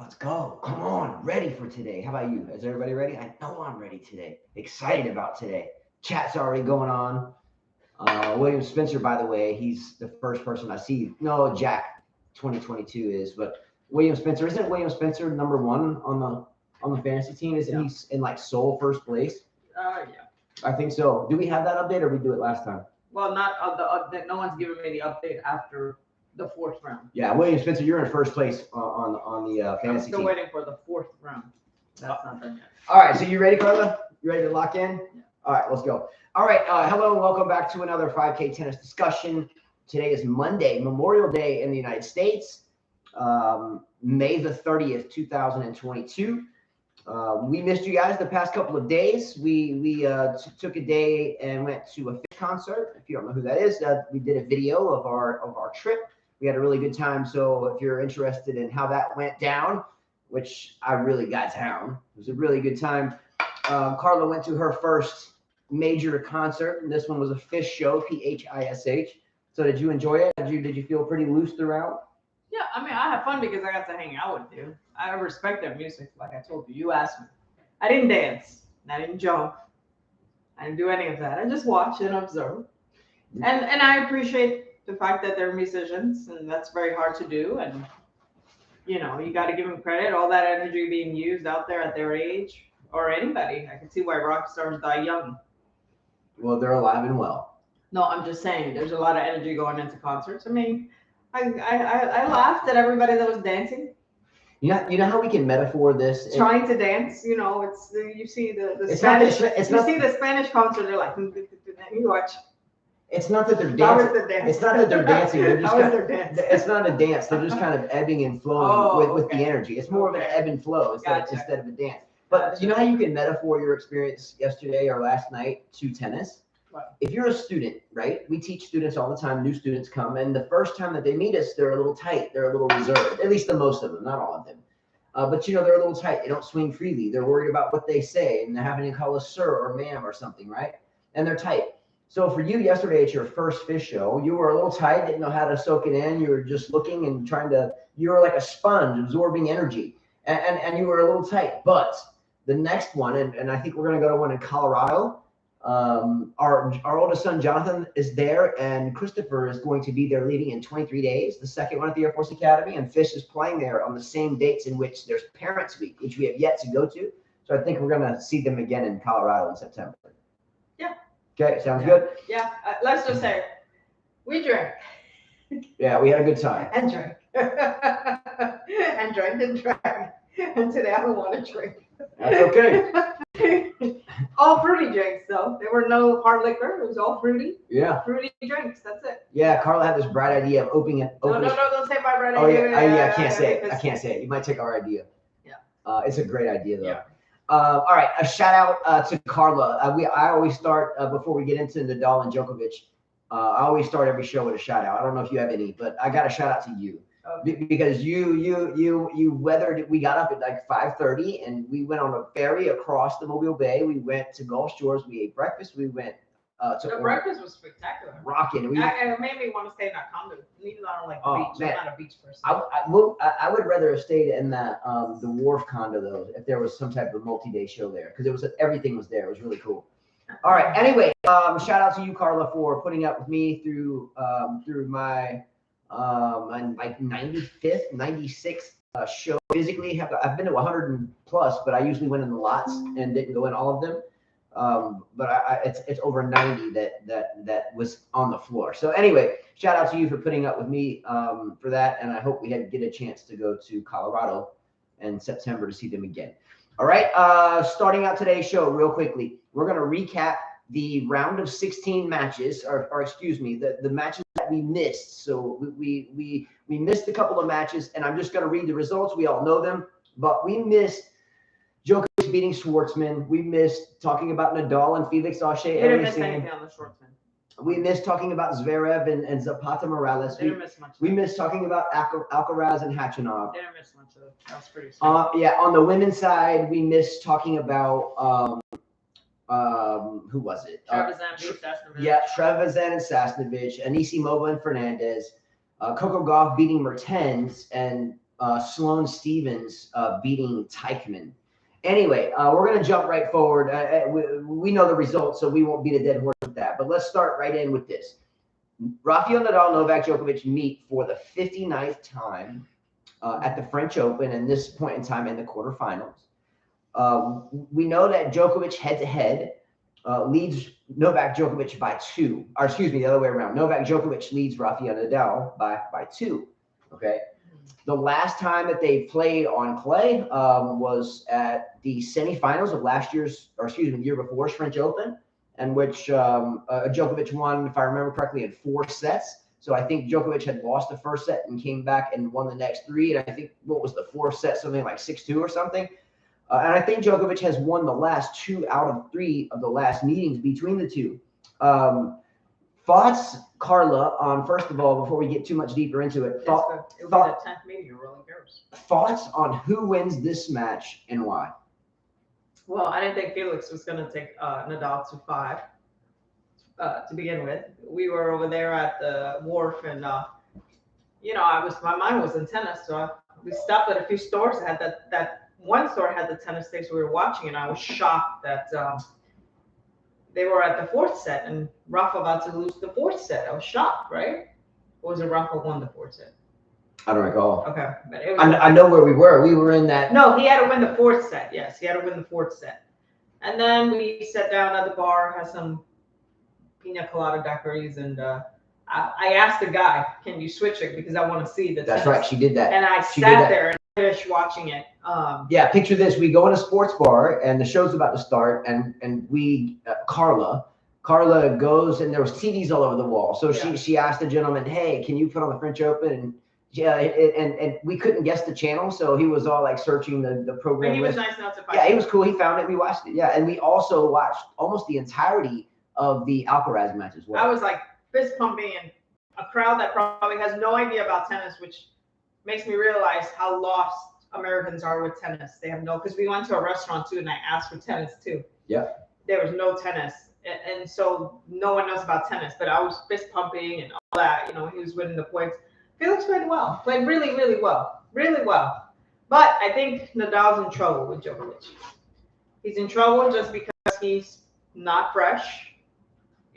Let's go. Come on. Ready for today. How about you? Is everybody ready? I know I'm ready today. Excited about today. Chat's already going on. William Spencer, by the way, he's the first person I see. No, Jack 2022 is, but William Spencer, isn't William Spencer number one on the fantasy team? Isn't he in like sole first place? Yeah. I think so. Do we have that update or we do it last time? Well, not the update. No one's given me the update after the fourth round. Yeah, William Spencer, you're in first place on the I'm fantasy still team. waiting for the fourth round. That's not done yet. All right, so you ready, Carla? You ready to lock in? Yeah. All right, let's go. All right, hello and welcome back to another 5K tennis discussion. Today is Monday, Memorial Day in the United States, May the 30th, 2022. We missed you guys the past couple of days. We took a day and went to a fish concert. If you don't know who that is, we did a video of our trip. We had a really good time. So if you're interested in how that went down, which I really got down, it was a really good time. Carla went to her first major concert, and this one was a fish show, PHISH. So did you enjoy it? Did you feel pretty loose throughout? Yeah, I mean, I had fun because I got to hang out with you. I respect their music, like I told you. You asked me. I didn't dance. I didn't jump. I didn't do any of that. I just watched and observed. And I appreciate the fact that they're musicians, and that's very hard to do. And, you know, you got to give them credit. All that energy being used out there at their age, or anybody. I can see why rock stars die young. Well, they're alive and well. No, I'm just saying, there's a lot of energy going into concerts. I mean, I laughed at everybody that was dancing. You know how we can metaphor this? Trying to dance, you know, it's you see the It's Spanish. not the, it's you not, see the Spanish concert, they're like, you watch. It's not that they're That was dancing. the dance. It's not that they're dancing. They're just That was kind their of, dance. it's not a dance. They're just kind of ebbing and flowing with the okay. energy. It's more of an Okay. ebb and flow Gotcha. instead of a dance. But you know how you can metaphor your experience yesterday or last night to tennis? What? If you're a student, right? We teach students all the time. New students come, and the first time that they meet us, they're a little tight. They're a little reserved. At least the most of them, not all of them. But you know, they're a little tight. They don't swing freely. They're worried about what they say, and they're having to call us sir or ma'am or something, right? And they're tight. So for you yesterday at your first fish show, you were a little tight, didn't know how to soak it in. You were just looking and you were like a sponge absorbing energy, and you were a little tight. But the next one, and I think we're going to go to one in Colorado. Our oldest son, Jonathan, is there, and Christopher is going to be there leading in 23 days, the second one at the Air Force Academy, and Fish is playing there on the same dates in which there's Parents Week, which we have yet to go to. So I think we're going to see them again in Colorado in September. Yeah. Okay, sounds good? Yeah, let's just say, we drank. Yeah, we had a good time. And drank. And drank and drank. And today I don't want to drink. That's okay. All fruity drinks, though. There were no hard liquor. It was all fruity. Yeah. Fruity drinks. That's it. Yeah, Carla had this bright idea of opening it. No, don't say my bright Oh idea. yeah, I can't say it. I can't say it. You might take our idea. Yeah. It's a great idea though. Yeah. All right, a shout out to Carla. I always start before we get into Nadal and Djokovic. I always start every show with a shout out. I don't know if you have any, but I got a shout out to you. Okay. Because you weathered. We got up at like 5:30 and we went on a ferry across the Mobile Bay. We went to Gulf Shores. We ate breakfast. We went the breakfast was spectacular. Rocking. It made me want to stay in that condo. Even though I don't like the beach. Man. I'm not a beach person. I would rather have stayed in that the Wharf condo though if there was some type of multi-day show there because everything was there. It was really cool. All right. Anyway, shout out to you, Carla, for putting up with me through my 95th, 96th show. Physically, I've been to 100 and plus, but I usually went in the lots and didn't go in all of them. But it's over 90 that was on the floor. So anyway, shout out to you for putting up with me for that, and I hope we get a chance to go to Colorado in September to see them again. All right, starting out today's show real quickly, we're going to recap the round of 16 matches, or excuse me, the matches that we missed. So we missed a couple of matches, and I'm just going to read the results. We all know them, but we missed Djokovic beating Schwartzman. We missed talking about Nadal and Felix Auger. You didn't miss anything on the Schwartzman. We missed talking about Zverev and Zapata Morales. Didn't miss much. We missed talking about Alcaraz and Khachanov. Didn't miss much of it. That was pretty sweet. Yeah, on the women's side, we missed talking about who was it? Trevisan beat Sasnovich. Yeah, Trevisan and Sasnovich, Anisimova and Fernandez, Coco Gauff beating Mertens, and Sloane Stevens beating Teichmann. Anyway, we're going to jump right forward. We know the results, so we won't beat a dead horse with that. But let's start right in with this. Rafael Nadal, Novak Djokovic meet for the 59th time at the French Open, and this point in time in the quarterfinals. We know that Djokovic head-to-head leads Novak Djokovic by 2. Or excuse me, the other way around. Novak Djokovic leads Rafael Nadal by 2. Okay. The last time that they played on clay was at the semifinals of last year's, or excuse me, the year before's French Open, in which Djokovic won, if I remember correctly, in 4 sets. So I think Djokovic had lost the first set and came back and won the next 3. And I think what was the 4th set, something like 6-2 or something. And I think Djokovic has won the last 2 out of 3 of the last meetings between the two. Thoughts, Carla, on, first of all, before we get too much deeper into it, It was the 10th meeting of Roland Garros. Thoughts on who wins this match and why? Well, I didn't think Felix was going to take Nadal to 5 to begin with. We were over there at the wharf, and my mind was in tennis, so we stopped at a few stores that had that one store had the tennis stakes we were watching, and I was shocked that they were at the 4th set, and Rafa about to lose the 4th set. I was shocked, right? Or was it Rafa won the 4th set? I don't recall. Okay, but it was I know where we were. We were in that. No, he had to win the 4th set. Yes, he had to win the 4th set. And then we sat down at the bar, had some pina colada daiquiris, and I asked the guy, "Can you switch it? Because I want to see the." That's tennis. Right. She did that. And I sat there and finished watching it. Yeah, picture this. We go in a sports bar, and the show's about to start, and we Carla goes, and there was TVs all over the wall. So she asked the gentleman, "Hey, can you put on the French Open?" And yeah, and we couldn't guess the channel, so he was all like searching the program. And he was nice enough to find it. Yeah, he was cool. He found it. We watched it. Yeah, and we also watched almost the entirety of the Alcaraz match as well. I was like fist pumping, and a crowd that probably has no idea about tennis, which makes me realize how lost Americans are with tennis. They have no, because we went to a restaurant too, and I asked for tennis too. Yeah. There was no tennis, and so no one knows about tennis. But I was fist pumping and all that. He was winning the points. Felix played well, played really, really well, really well. But I think Nadal's in trouble with Djokovic. He's in trouble just because he's not fresh.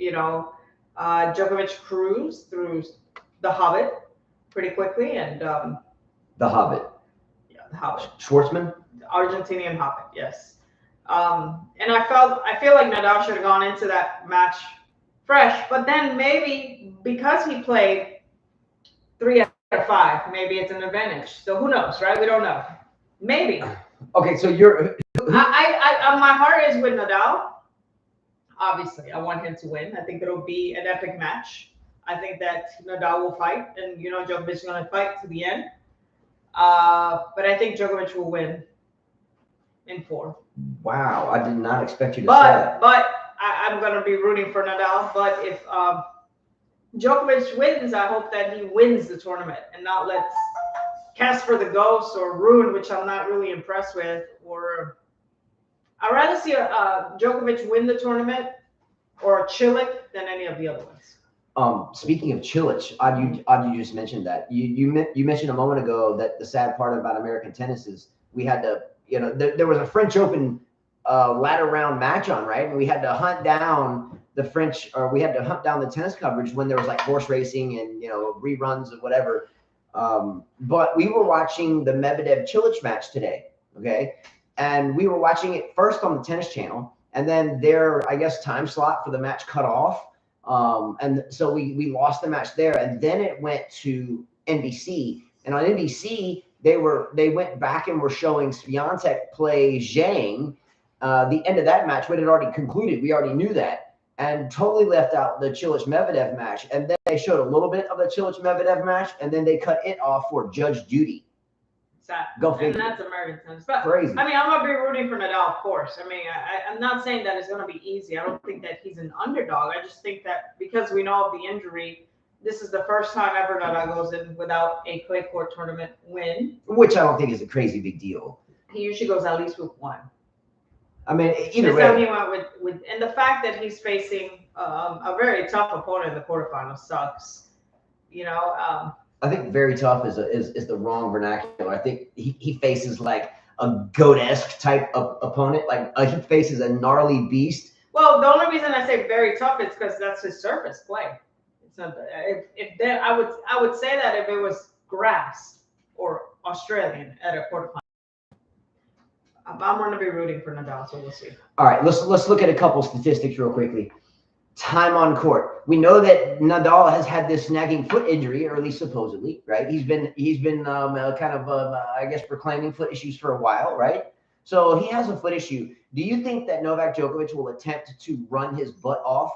Djokovic cruised through the Hobbit pretty quickly, and the Hobbit. Yeah, the Hobbit. Schwartzman. The Argentinian Hobbit, yes. And I feel like Nadal should have gone into that match fresh, but then maybe because he played 3 out of 5, maybe it's an advantage. So who knows, right? We don't know. Maybe. Okay, so you're. My heart is with Nadal. Obviously, I want him to win. I think it'll be an epic match. I think that Nadal will fight, and Djokovic is going to fight to the end. But I think Djokovic will win in 4. Wow, I did not expect you to say that. But I'm going to be rooting for Nadal. But if Djokovic wins, I hope that he wins the tournament and not let's Casper the Ghost or Rune, which I'm not really impressed with. Or I'd rather see Djokovic win the tournament or Cilic than any of the other ones. Speaking of Cilic, you just mentioned that. You mentioned a moment ago that the sad part about American tennis is we had to, there was a French Open ladder round match on, right? And we had to hunt down the tennis coverage when there was like horse racing and reruns of whatever. But we were watching the Medvedev-Cilic match today, okay? And we were watching it first on the Tennis Channel, and then their, I guess, time slot for the match cut off. And so we lost the match there, and then it went to NBC. And on NBC, they went back and were showing Swiatek play Zhang. The end of that match, it had already concluded. We already knew that, and totally left out the Cilic-Medvedev match. And then they showed a little bit of the Cilic-Medvedev match, and then they cut it off for Judge Judy. Sad. Go figure. And that's American tennis. But crazy. I mean, I'm gonna be rooting for Nadal, of course. I mean, I'm not saying that it's gonna be easy. I don't think that he's an underdog. I just think that because we know of the injury, this is the first time ever Nadal goes in without a clay court tournament win. Which I don't think is a crazy big deal. He usually goes at least with 1. I mean, either this way. time he went with, and the fact that he's facing a very tough opponent in the quarterfinals sucks. I think very tough is the wrong vernacular. I think he faces like a goat-esque type of opponent. Like he faces a gnarly beast. Well, the only reason I say very tough is because that's his surface play. It's not, if there, I would say that if it was grass or Australian at a quarterfinal. I'm going to be rooting for Nadal, so we'll see. All right, let's look at a couple statistics real quickly. Time on court. We know that Nadal has had this nagging foot injury, or at least supposedly, right? He's been I guess proclaiming foot issues for a while, right? So he has a foot issue. Do you think that Novak Djokovic will attempt to run his butt off,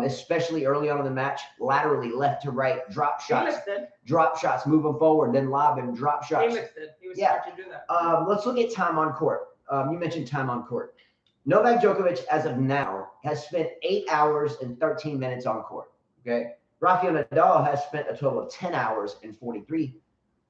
especially early on in the match, laterally, left to right, drop shots, move him forward, then lob him, drop shots? He was smart to do that. Let's look at time on court. You mentioned time on court. Novak Djokovic, as of now, has spent 8 hours and 13 minutes on court. Okay, Rafael Nadal has spent a total of 10 hours and 43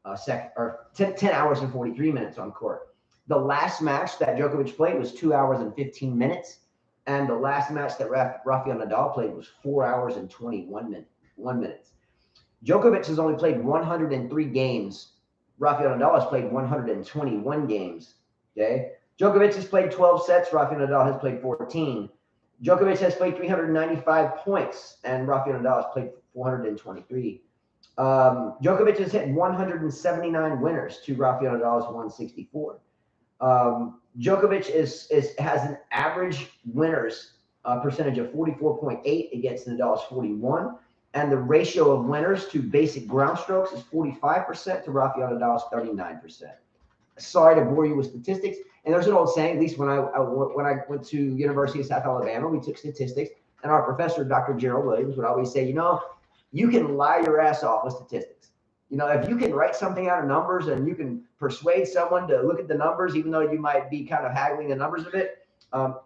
10 hours and 43 minutes on court. The last match that Djokovic played was 2 hours and 15 minutes, and the last match that Rafael Nadal played was 4 hours and 21 minutes. Djokovic has only played 103 games. Rafael Nadal has played 121 games. Okay. Djokovic has played 12 sets. Rafael Nadal has played 14. Djokovic has played 395 points, and Rafael Nadal has played 423. Djokovic has hit 179 winners to Rafael Nadal's 164. Djokovic has an average winners percentage of 44.8 against Nadal's 41, and the ratio of winners to basic ground strokes is 45% to Rafael Nadal's 39%. Sorry to bore you with statistics. And there's an old saying, at least when I went to University of South Alabama, we took statistics, and our professor, Dr. Gerald Williams, would always say, you can lie your ass off with statistics. If you can write something out of numbers and you can persuade someone to look at the numbers, even though you might be kind of haggling the numbers a bit.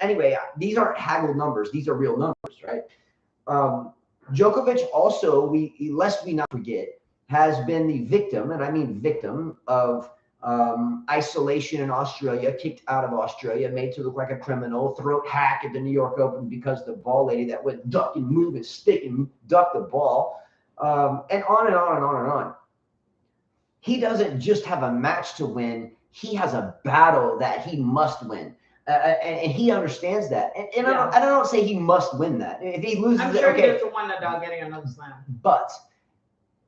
Anyway, these aren't haggled numbers. These are real numbers, right? Djokovic also, lest we not forget, has been the victim, and I mean victim, of isolation in Australia, kicked out of Australia, made to look like a criminal, throat hack at the New York Open because the ball lady that went duck and move and stick and duck the ball, and on and on and on and on. He doesn't just have a match to win. He has a battle that he must win. And he understands that. And I don't say he must win that. If he loses, I'm sure he gets to win Nadal getting another slam. But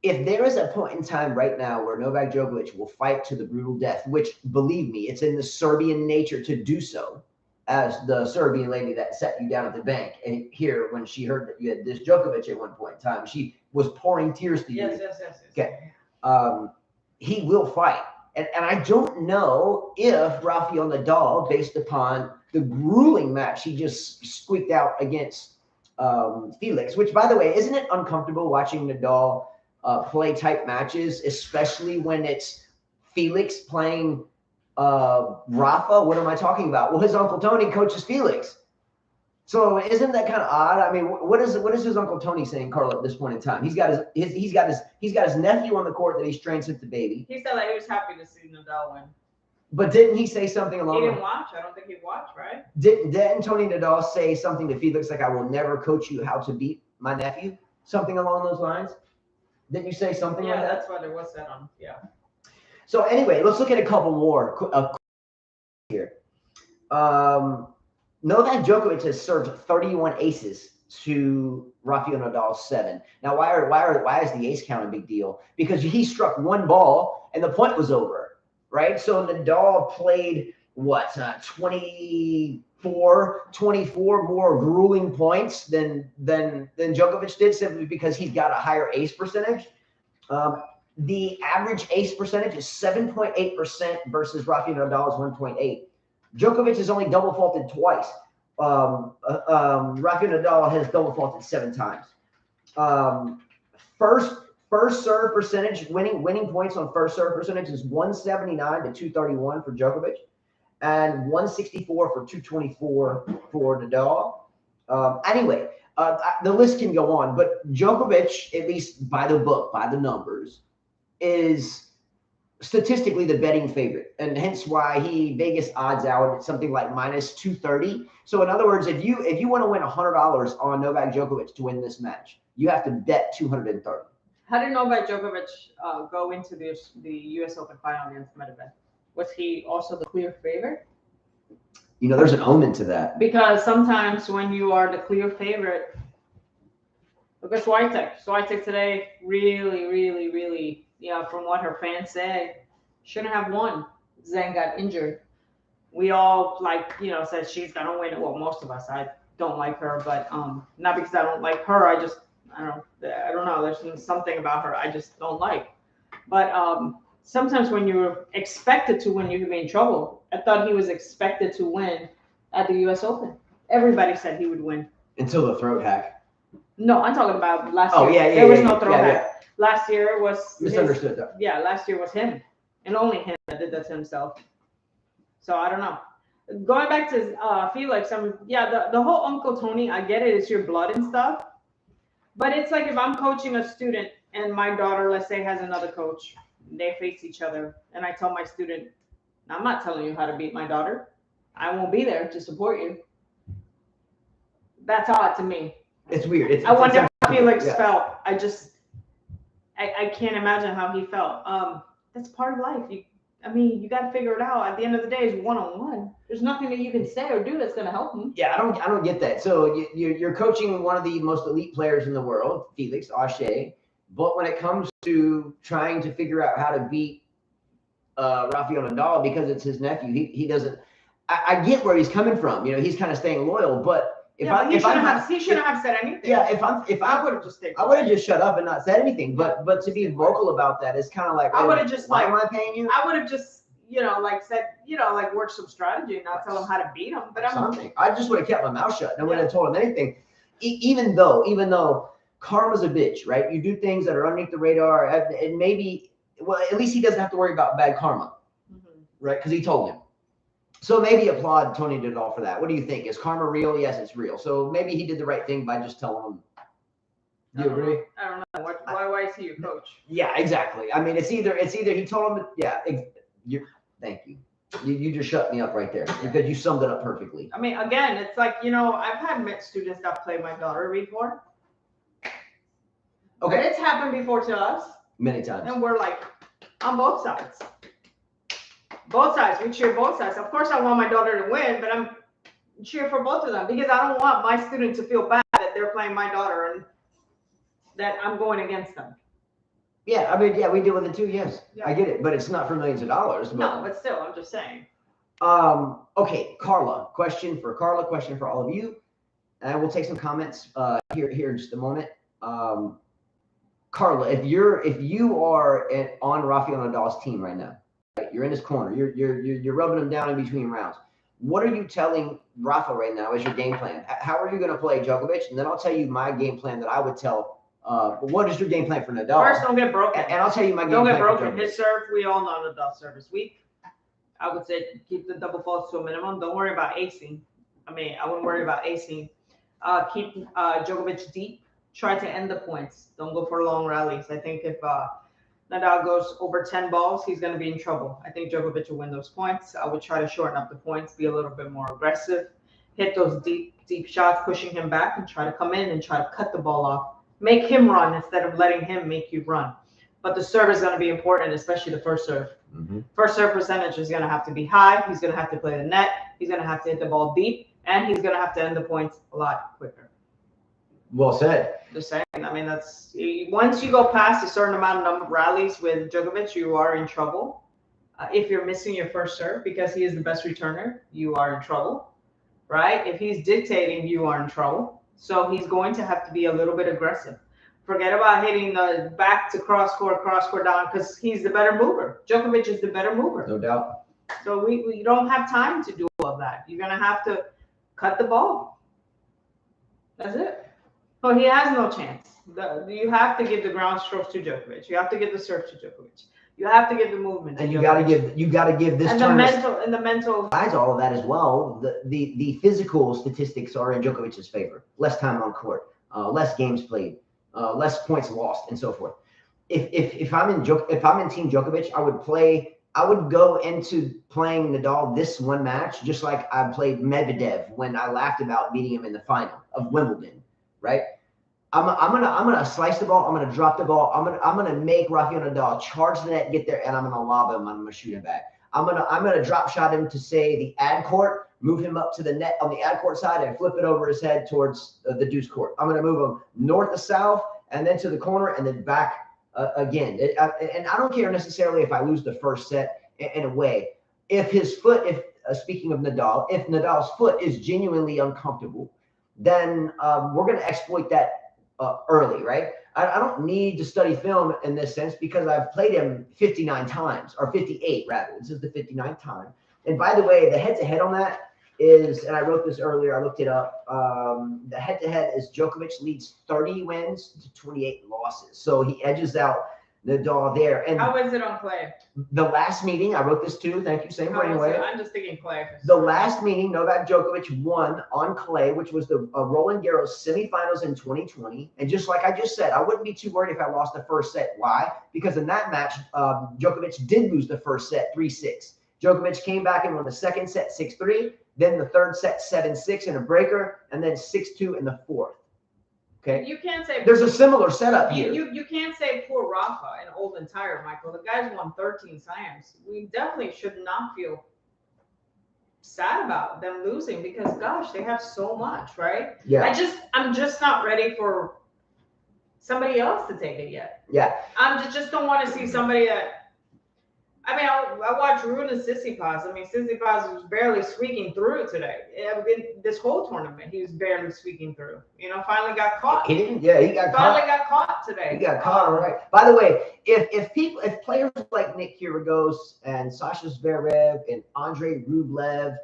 if there is a point in time right now where Novak Djokovic will fight to the brutal death, which, believe me, it's in the Serbian nature to do so, as the Serbian lady that sat you down at the bank and here when she heard that you had this Djokovic at one point in time, she was pouring tears to you. Yes. Okay. He will fight. And I don't know if Rafael Nadal, based upon the grueling match he just squeaked out against Felix, which, by the way, isn't it uncomfortable watching Nadal play type matches, especially when it's Felix playing Rafa? What am I talking about? Well, his Uncle Tony coaches Felix. So isn't that kind of odd? I mean, what is his Uncle Tony saying, Carl, at this point in time? He's got his nephew on the court that he's trained since the baby. He said that he was happy to see Nadal win. But didn't he say something along? He didn't watch. I don't think he watched, right? Didn't Tony Nadal say something to Felix like, "I will never coach you how to beat my nephew"? Something along those lines. Didn't you say something like that? Yeah, that's what it was said on. Yeah. So anyway, let's look at a couple more here. Novak Djokovic has served 31 aces to Rafael Nadal's 7. Now, why is the ace count a big deal? Because he struck one ball and the point was over, right? So Nadal played 24 more grueling points than Djokovic did, simply because he's got a higher ace percentage. The average ace percentage is 7.8% versus Rafael Nadal's 1.8. Djokovic has only double faulted twice. Rafael Nadal has double faulted 7 times. First serve percentage, winning points on first serve percentage is 179 to 231 for Djokovic, and 164 for 224 for Nadal. Anyway, the list can go on, but Djokovic, at least by the book, by the numbers, is statistically the betting favorite, and hence why Vegas odds out at something like minus 230. So in other words, if you want to win $100 on Novak Djokovic to win this match, you have to bet 230. How did Novak Djokovic go into the U.S. Open final against Medvedev? Was he also the clear favorite? You know, there's an omen to that. Because sometimes when you are the clear favorite, look at Swiatek. Swiatek today really, from what her fans say, shouldn't have won. Zhang got injured. We all said she's gonna win it. Well, most of us. I don't like her, but not because I don't like her. I don't know. There's something about her I just don't like. But sometimes when you're expected to win, you can be in trouble. I thought he was expected to win at the U.S. Open. Everybody said he would win. Until the throat hack. No, I'm talking about last year. Oh, yeah. There was no throat hack. Last year was... Misunderstood that. Yeah, last year was him. And only him that did that to himself. So I don't know. Going back to Felix, the whole Uncle Tony, I get it. It's your blood and stuff. But it's like if I'm coaching a student and my daughter, let's say, has another coach. They face each other. And I tell my student, I'm not telling you how to beat my daughter. I won't be there to support you. That's odd to me. It's weird. I wonder how Felix felt. I can't imagine how he felt. That's part of life. You got to figure it out. At the end of the day, it's one-on-one. There's nothing that you can say or do that's going to help him. Yeah, I don't get that. So you're coaching one of the most elite players in the world, Felix Auger. But when it comes to trying to figure out how to beat Rafael Nadal because it's his nephew, he doesn't. I get where he's coming from. He's kind of staying loyal, but. He shouldn't have said anything. Yeah, I would have just stayed. I would have just shut up and not said anything. But to be vocal about that is kind of like, I would have just why am I paying you? I would have just said work some strategy and not tell him how to beat him. But I just would have kept my mouth shut. I wouldn't have told him anything. Even though karma's a bitch, right? You do things that are underneath the radar, and maybe at least he doesn't have to worry about bad karma, right? Because he told him. So maybe applaud Tony Nadal for that. What do you think? Is karma real? Yes, it's real. So maybe he did the right thing by just telling him. Do you agree? I don't know. Why is he your coach? Yeah, exactly. I mean, it's either he told him. Yeah, thank you. You just shut me up right there because you summed it up perfectly. I mean, again, it's like I've had students that play my daughter before. Okay. And it's happened before to us. Many times. And we're like on both sides. Both sides. We cheer both sides. Of course, I want my daughter to win, but I'm cheer for both of them because I don't want my student to feel bad that they're playing my daughter and that I'm going against them. Yeah, I mean, we deal with it too. Yes, I get it, but it's not for millions of dollars. No, but still, I'm just saying. Okay, Carla. Question for all of you, and we'll take some comments here in just a moment. Carla, if you are on Rafael Nadal's team right now. You're in his corner. You're rubbing him down in between rounds. What are you telling Rafa right now as your game plan? How are you going to play Djokovic? And then I'll tell you my game plan that I would tell. What is your game plan for Nadal? First, don't get broken. And I'll tell you my game plan. Don't get broken. His serve, we all know Nadal's serve is weak. I would say keep the double faults to a minimum. Don't worry about acing. I wouldn't worry about acing. Keep Djokovic deep. Try to end the points. Don't go for long rallies. I think if Nadal goes over 10 balls, he's going to be in trouble. I think Djokovic will win those points. I would try to shorten up the points, be a little bit more aggressive, hit those deep shots, pushing him back, and try to come in and try to cut the ball off. Make him run instead of letting him make you run. But the serve is going to be important, especially the first serve. First serve percentage is going to have to be high. He's going to have to play the net. He's going to have to hit the ball deep, and he's going to have to end the points a lot quicker. Well said. Just saying. I mean, that's once you go past a certain amount of rallies with Djokovic, you are in trouble. If you're missing your first serve because he is the best returner, you are in trouble, right? If he's dictating, you are in trouble. So he's going to have to be a little bit aggressive. Forget about hitting the back to cross court down because he's the better mover. Djokovic is the better mover. No doubt. So we don't have time to do all of that. You're going to have to cut the ball. That's it. So he has no chance. You have to give the ground strokes to Djokovic. You have to give the serve to Djokovic. You have to give the movement. And you got to give this. And the mental. Besides all of that as well, the physical statistics are in Djokovic's favor. Less time on court, less games played, less points lost, and so forth. If I'm in Team Djokovic, I would go into playing Nadal this one match just like I played Medvedev when I laughed about beating him in the final of Wimbledon, right? I'm gonna slice the ball. I'm gonna drop the ball. I'm gonna make Rafael Nadal charge the net, get there, and I'm gonna lob him. I'm gonna shoot him back. I'm gonna drop shot him to say the ad court, move him up to the net on the ad court side, and flip it over his head towards the deuce court. I'm gonna move him north to south, and then to the corner, and then back again. And I don't care necessarily if I lose the first set in a way. If his foot, speaking of Nadal, if Nadal's foot is genuinely uncomfortable, then we're going to exploit that early, right? I don't need to study film in this sense because I've played him 59 times, or 58 rather. This is the 59th time. And by the way, the head-to-head on that is, and I wrote this earlier, I looked it up, the head-to-head is Djokovic leads 30 wins to 28 losses. So he edges out Nadal there. And how is it on clay? The last meeting, I wrote this too. Thank you, same way. I'm just thinking clay. The last meeting, Novak Djokovic won on clay, which was the Roland Garros semifinals in 2020. And just like I just said, I wouldn't be too worried if I lost the first set. Why? Because in that match, Djokovic did lose the first set 3-6. Djokovic came back and won the second set 6-3, then the third set 7-6 in a breaker, and then 6-2 in the fourth. Okay. You can't say there's a similar setup here. You can't say poor Rafa and old and tired, Michael. The guy's won 13 slams. We definitely should not feel sad about them losing because gosh, they have so much, right? Yeah. I'm just not ready for somebody else to take it yet. Yeah. I just don't want to see somebody that. I mean, I watched Rune and Tsitsipas. I mean, Tsitsipas was barely squeaking through today. This whole tournament, he was barely squeaking through. You know, finally got caught. He didn't. Yeah, he got caught. Finally got caught today. He got caught, right? By the way, if players like Nick Kyrgios and Sasha Zverev and Andre Rublev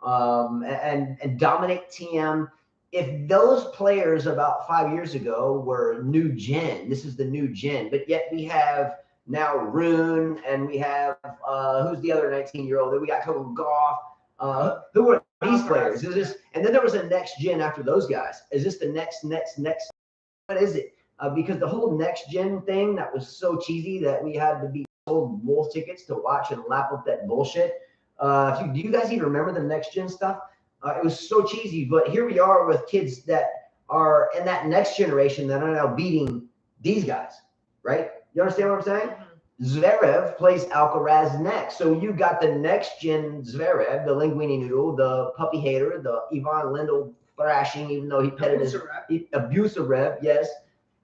and Dominic Thiem, if those players about 5 years ago were new gen, this is the new gen, but yet we have now Rune, and we have who's the other 19-year-old? Then we got Coco Gauff. Who are these players? Is this? And then there was a next gen after those guys. Is this the next? What is it? Because the whole next gen thing that was so cheesy that we had to be sold Wolf tickets to watch and lap up that bullshit. Do you guys even remember the next gen stuff? It was so cheesy. But here we are with kids that are in that next generation that are now beating these guys, right? You understand what I'm saying? Mm-hmm. Zverev plays Alcaraz next. So you got the next gen Zverev, the linguini noodle, the puppy hater, the Ivan Lendl thrashing, even though he petted his abusive rev. Yes.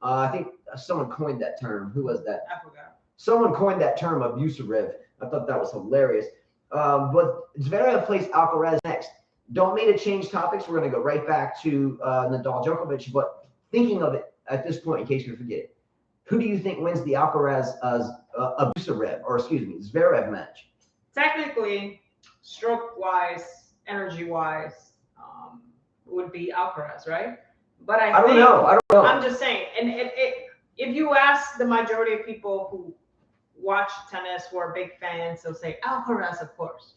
I think someone coined that term. Who was that? I forgot. Someone coined that term, abusive rev. I thought that was hilarious. But Zverev plays Alcaraz next. Don't mean to change topics. We're going to go right back to Nadal Djokovic. But thinking of it at this point, in case you forget, who do you think wins the Alcaraz Zverev match? Technically, stroke-wise, energy-wise, would be Alcaraz, right? But I don't know. I'm just saying. And if you ask the majority of people who watch tennis, who are big fans, they'll say Alcaraz, of course.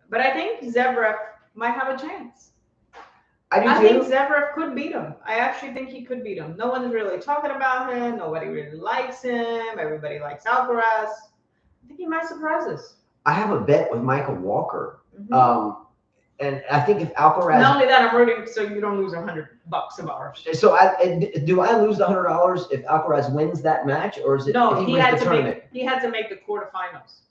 But I think Zverev might have a chance. I think Zverev could beat him. I actually think he could beat him. No one's really talking about him. Nobody really likes him. Everybody likes Alcaraz. I think he might surprise us. I have a bet with Michael Walker. Mm-hmm. And I think if Alcaraz... Not only that, I'm rooting so you don't lose $100 of ours. So do I lose the $100 if Alcaraz wins that match? Or is it no, if he wins the tournament? He had to make the quarterfinals.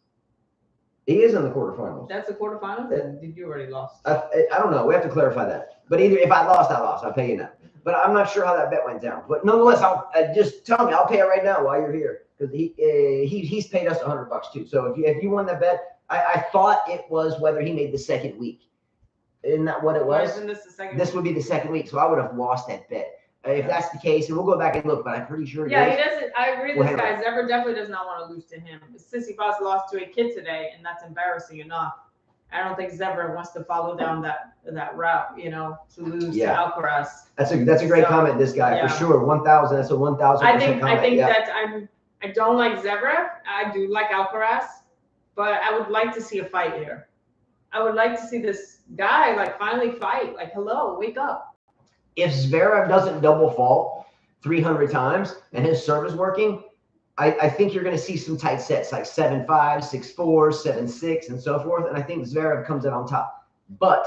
He is in the quarterfinals. That's the quarterfinals? Did you already lost? I don't know. We have to clarify that. But either if I lost, I lost. I'll pay you now. But I'm not sure how that bet went down. But nonetheless, I'll just tell me. I'll pay it right now while you're here because he's paid us $100 too. So if you won that bet, I thought it was whether he made the second week. Isn't that what it was? Isn't this the second? This would be the second week, so I would have lost that bet. If that's the case, and we'll go back and look, but I'm pretty sure. Yeah, he doesn't. I agree. This guy Zverev definitely does not want to lose to him. Tsitsipas lost to a kid today, and that's embarrassing enough. I don't think Zverev wants to follow down that route, to lose to Alcaraz. That's a great comment. This guy for sure. 1,000. That's a 1,000%. I think that I don't like Zverev. I do like Alcaraz, but I would like to see a fight here. I would like to see this guy finally fight. Hello, wake up. If Zverev doesn't double fault 300 times and his serve is working, I think you're going to see some tight sets like 7-5, 6-4, 7-6, and so forth. And I think Zverev comes out on top. But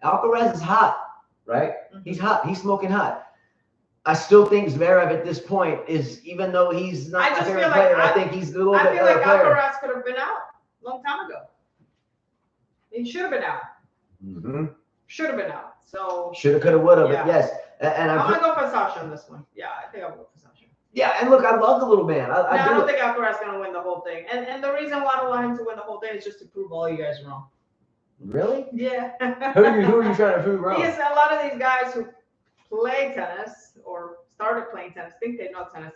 Alcaraz is hot, right? Mm-hmm. He's hot. He's smoking hot. I still think Zverev at this point is, even though he's not my favorite player, I think he's a little bit better player. I feel like Alcaraz could have been out a long time ago. He should have been out. Mm-hmm. Should have been out. So shoulda, coulda, woulda, but yes. And I'm gonna go for Sasha on this one. Yeah, I think I'll go for Sasha. Yeah, and look, I love the little man. I don't think Alcaraz is gonna win the whole thing. And the reason why I don't want him to win the whole thing is just to prove all you guys wrong. Really? Yeah. Who are you trying to prove wrong? Because a lot of these guys who play tennis or started playing tennis think they know tennis.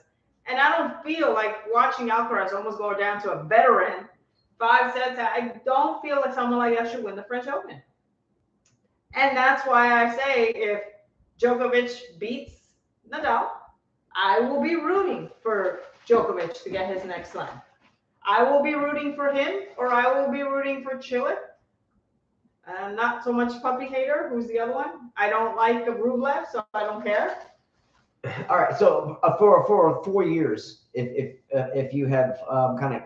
And I don't feel like watching Alcaraz almost go down to a veteran 5 sets. I don't feel like someone like that should win the French Open. And that's why I say if Djokovic beats Nadal, I will be rooting for Djokovic to get his next slam. I will be rooting for him, or I will be rooting for Chile. Not so much puppy hater. Who's the other one? I don't like Rublev, so I don't care. All right. So for 4 years, if you have kind of,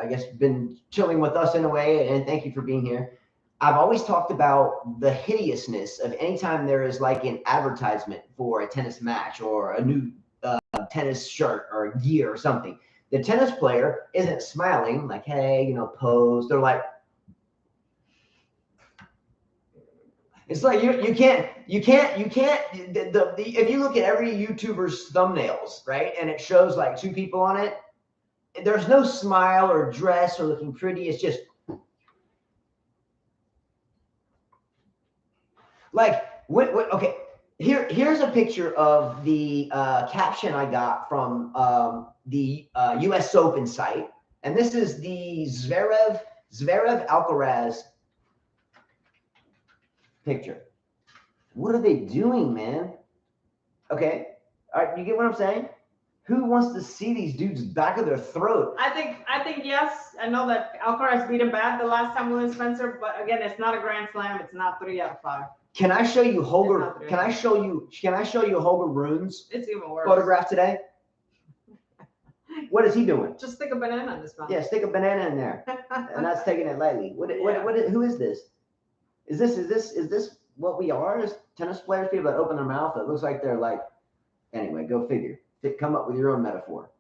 I guess, been chilling with us in a way, and thank you for being here. I've always talked about the hideousness of anytime there is like an advertisement for a tennis match or a new tennis shirt or gear or something. The tennis player isn't smiling like, hey, pose. They're like, it's like you can't. If you look at every YouTuber's thumbnails, right, and it shows like 2 people on it, there's no smile or dress or looking pretty. It's just like okay. Here's a picture of the caption I got from the U.S. Open site, and this is the Zverev Alcaraz picture. What are they doing, man? Okay, all right, you get what I'm saying? Who wants to see these dudes back of their throat? I think yes. I know that Alcaraz beat him bad the last time William Spencer, but again, it's not a Grand Slam. It's not 3 out of 5. Can I show you Holger? Can I show you Holger Rune's photograph today? What is he doing? Just stick a banana in his mouth. Yeah, stick a banana in there, and that's taking it lightly. Who is this? Is this what we are as tennis players? People that open their mouth, it looks like they're like. Anyway, go figure. Come up with your own metaphor.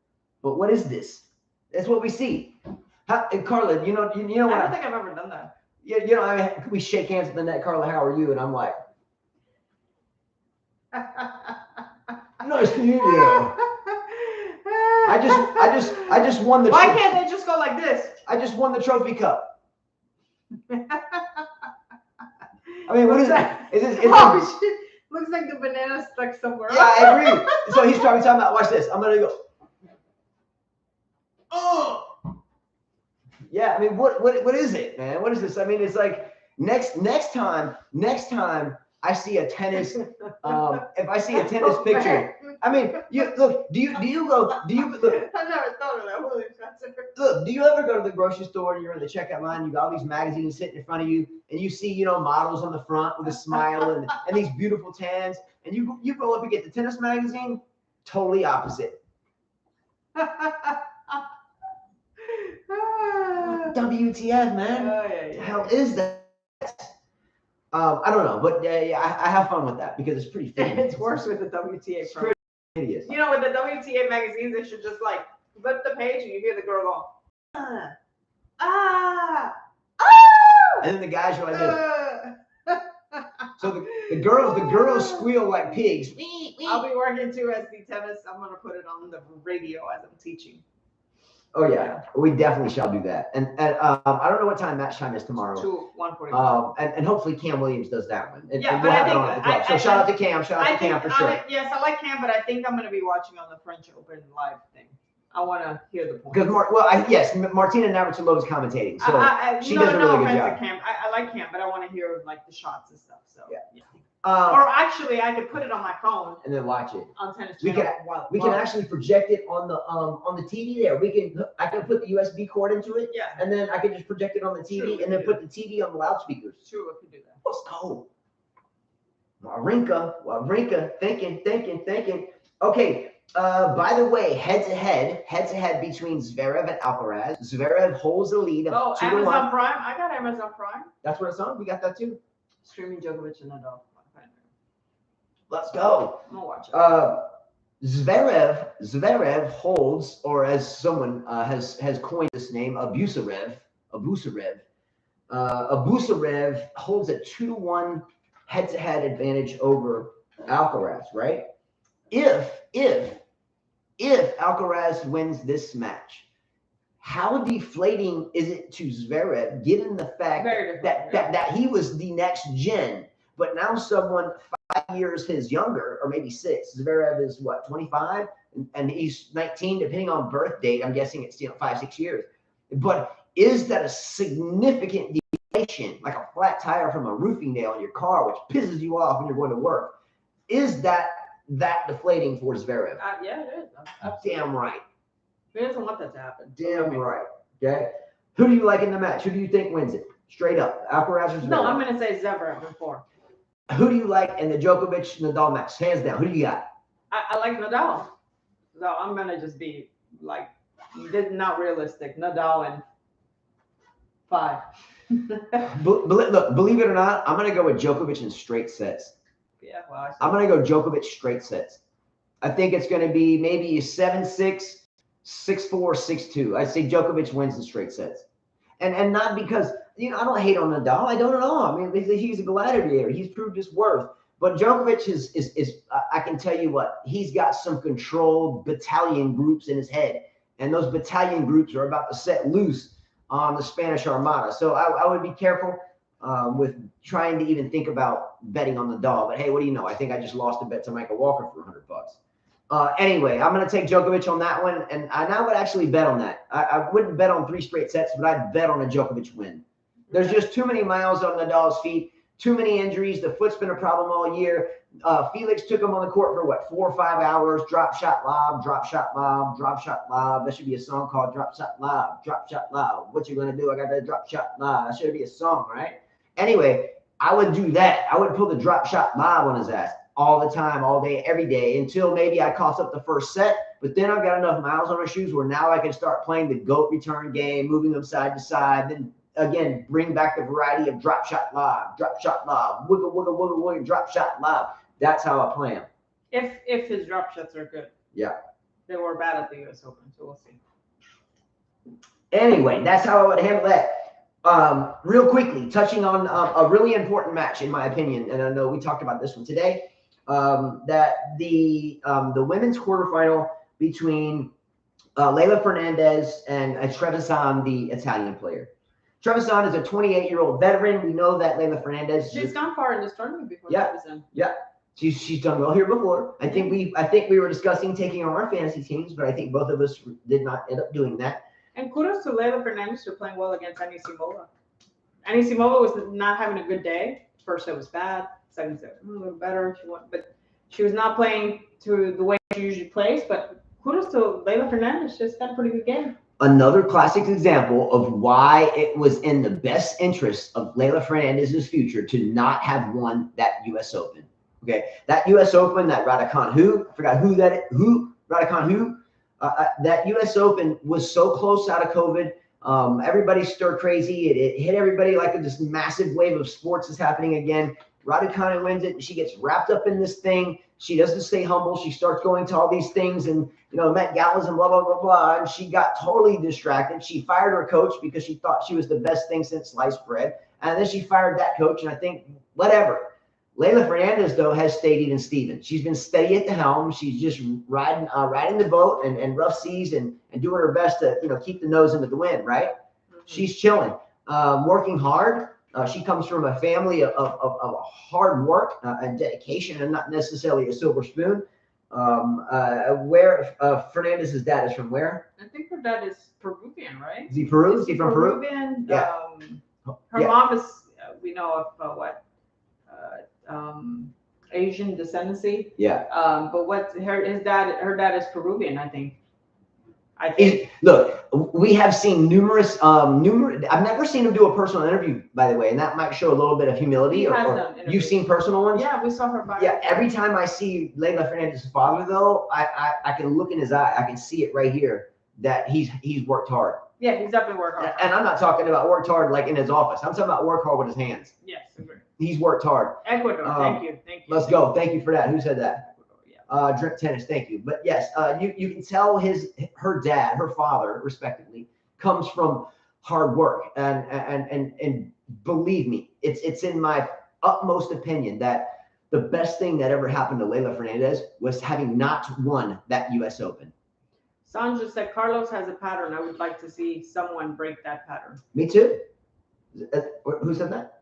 But what is this? That's what we see. Carla, you know what? I don't think I've ever done that. Yeah, I mean, we shake hands at the net. Carla, how are you? And I'm like, nice to meet you. I just won the. Why can't they just go like this? I just won the trophy cup. I mean, what is that? Is this? Shit. Looks like the banana stuck somewhere. Yeah, I agree. So he's probably talking about. Watch this. I'm gonna go. Oh. Yeah, I mean, what is it, man? What is this? I mean, it's like next time I see a tennis, if I see a tennis picture, I mean, look. Do you look? I never thought of that. Look, do you ever go to the grocery store and you're in the checkout line? You got all these magazines sitting in front of you, and you see models on the front with a smile and these beautiful tans, and you go up and get the tennis magazine, totally opposite. WTF, man? Yeah. The hell is that? I don't know, but I have fun with that because it's pretty funny. It's worse with the WTA. It's pretty hideous. With the WTA magazines, they should just like flip the page and you hear the girl go, and then the guys are like this. So the girls squeal like pigs. I'll be working too as the tennis. I'm gonna put it on the radio as I'm teaching. Oh yeah, we definitely shall do that. And I don't know what time match time is tomorrow. 1:45. And hopefully Cam Williams does that one. And Yeah, we'll but have I it on at the club. So shout out to Cam. Shout out to Cam for sure. Yes, I like Cam, but I think I'm gonna be watching on the French Open live thing. I want to hear the point. Because Martina Navratilova is commentating, so she does a really good job. Cam. I like Cam, but I want to hear like the shots and stuff. So yeah. Or actually, I could put it on my phone and then watch it on tennis. We can actually project it on the TV there. I can put the USB cord into it. Yeah. And then I can just project it on the TV and then put the TV on the loudspeakers. True, I could do that. Let's go. Wawrinka, thinking. Okay. By the way, head to head between Zverev and Alcaraz. Zverev holds the lead of 2-1. Amazon Prime. I got Amazon Prime. That's what it's on. We got that too. Streaming Djokovic and Nadal. Let's go. I'm gonna watch it. Zverev holds, or as someone has coined this name, Abusarev. Abusarev holds a 2-1 head-to-head advantage over Alcaraz, right? If Alcaraz wins this match, how deflating is it to Zverev, given the fact that he was the next gen, but now someone 5 years his younger, or maybe 6. Zverev is what, 25, and he's 19, depending on birth date. I'm guessing it's 5-6 years. But is that a significant deflation, like a flat tire from a roofing nail in your car, which pisses you off when you're going to work? Is that deflating for Zverev? Yeah, it is. Damn right. He doesn't want that to happen. Damn right. Okay. Who do you like in the match? Who do you think wins it? Straight up, Alcaraz or Zverev? No, I'm going to say Zverev in 4. Who do you like in the Djokovic Nadal match? Hands down. Who do you got? I like Nadal. So I'm going to just be like, not realistic. Nadal in 5. Look, believe it or not, I'm going to go with Djokovic in straight sets. Yeah, well, I'm going to go Djokovic straight sets. I think it's going to be maybe 7-6, 6-4, 6-2. I say Djokovic wins in straight sets. And not because, I don't hate on Nadal. I don't at all. I mean, he's a gladiator. He's proved his worth. But Djokovic is I can tell you what, he's got some controlled battalion groups in his head. And those battalion groups are about to set loose on the Spanish Armada. So I would be careful with trying to even think about betting on Nadal. But hey, what do you know? I think I just lost a bet to Michael Walker for $100. Anyway, I'm going to take Djokovic on that one, and I would actually bet on that. I wouldn't bet on 3 straight sets, but I'd bet on a Djokovic win. There's just too many miles on Nadal's feet, too many injuries. The foot's been a problem all year. Felix took him on the court for, 4 or 5 hours, drop shot lob, drop shot lob, drop shot lob. That should be a song called Drop Shot Lob, Drop Shot Lob. What you going to do? I got that drop shot lob. That should be a song, right? Anyway, I would do that. I would pull the drop shot lob on his ass all the time, all day, every day, until maybe I cost up the first set. But then I've got enough miles on my shoes where now I can start playing the GOAT return game, moving them side to side, then again, bring back the variety of drop shot lob, wiggle, wiggle, wiggle, wiggle, drop shot lob. That's how I play him. If his drop shots are good. Yeah. They were bad at the U.S. Open, so we'll see. Anyway, that's how I would handle that. Real quickly, touching on a really important match, in my opinion, and I know we talked about this one today, that the women's quarterfinal between Leylah Fernandez and Trevisan, the Italian player. Trevisan is a 28-year-old veteran. We know that Leylah Fernandez. She's gone far in this tournament before. Yeah. She's done well here before. I think we were discussing taking on our fantasy teams, but I think both of us did not end up doing that. And kudos to Leylah Fernandez for playing well against Anisimova. Anisimova was not having a good day. First set was bad. Second set a little better. But she was not playing to the way she usually plays. But kudos to Leylah Fernandez. She's got a pretty good game. Another classic example of why it was in the best interest of Leylah Fernandez's future to not have won that U.S. Open. Okay, that U.S. Open, that Raducanu, that U.S. Open was so close out of COVID. Everybody stir crazy. It hit everybody like this massive wave of sports is happening again. Raducanu wins it. She gets wrapped up in this thing. She doesn't stay humble. She starts going to all these things and, Met galas and blah, blah, blah, blah. And she got totally distracted. She fired her coach because she thought she was the best thing since sliced bread. And then she fired that coach. And I think, whatever. Leylah Fernandez, though, has stayed even Steven. She's been steady at the helm. She's just riding the boat and rough seas and doing her best to, keep the nose into the wind, right? Mm-hmm. She's chilling, working hard. She comes from a family of hard work and dedication and not necessarily a silver spoon. Where Fernandez's dad is from where? I think her dad is Peruvian, right? Is he Peru? Is he from Peru? Peruvian. Yeah. Her mom is, we know of Asian descendancy. Yeah. But her dad is Peruvian, I think. Look, we have seen numerous. I've never seen him do a personal interview, by the way, and that might show a little bit of humility. You've seen personal ones? Yeah, we saw her. Yeah, every time I see Leylah Fernandez's father, though, I can look in his eye. I can see it right here that he's worked hard. Yeah, he's definitely worked hard. And I'm not talking about worked hard like in his office. I'm talking about work hard with his hands. Yes, agree. He's worked hard. Ecuador, thank you. Let's go. Thank you for that. Who said that? Ecuador, yeah. Drip tennis, thank you. But yes, you can tell her dad, her father, respectively, comes from hard work, and believe me, it's in my utmost opinion that the best thing that ever happened to Leylah Fernandez was having not won that U.S. Open. Sandra said Carlos has a pattern. I would like to see someone break that pattern. Me too. Who said that?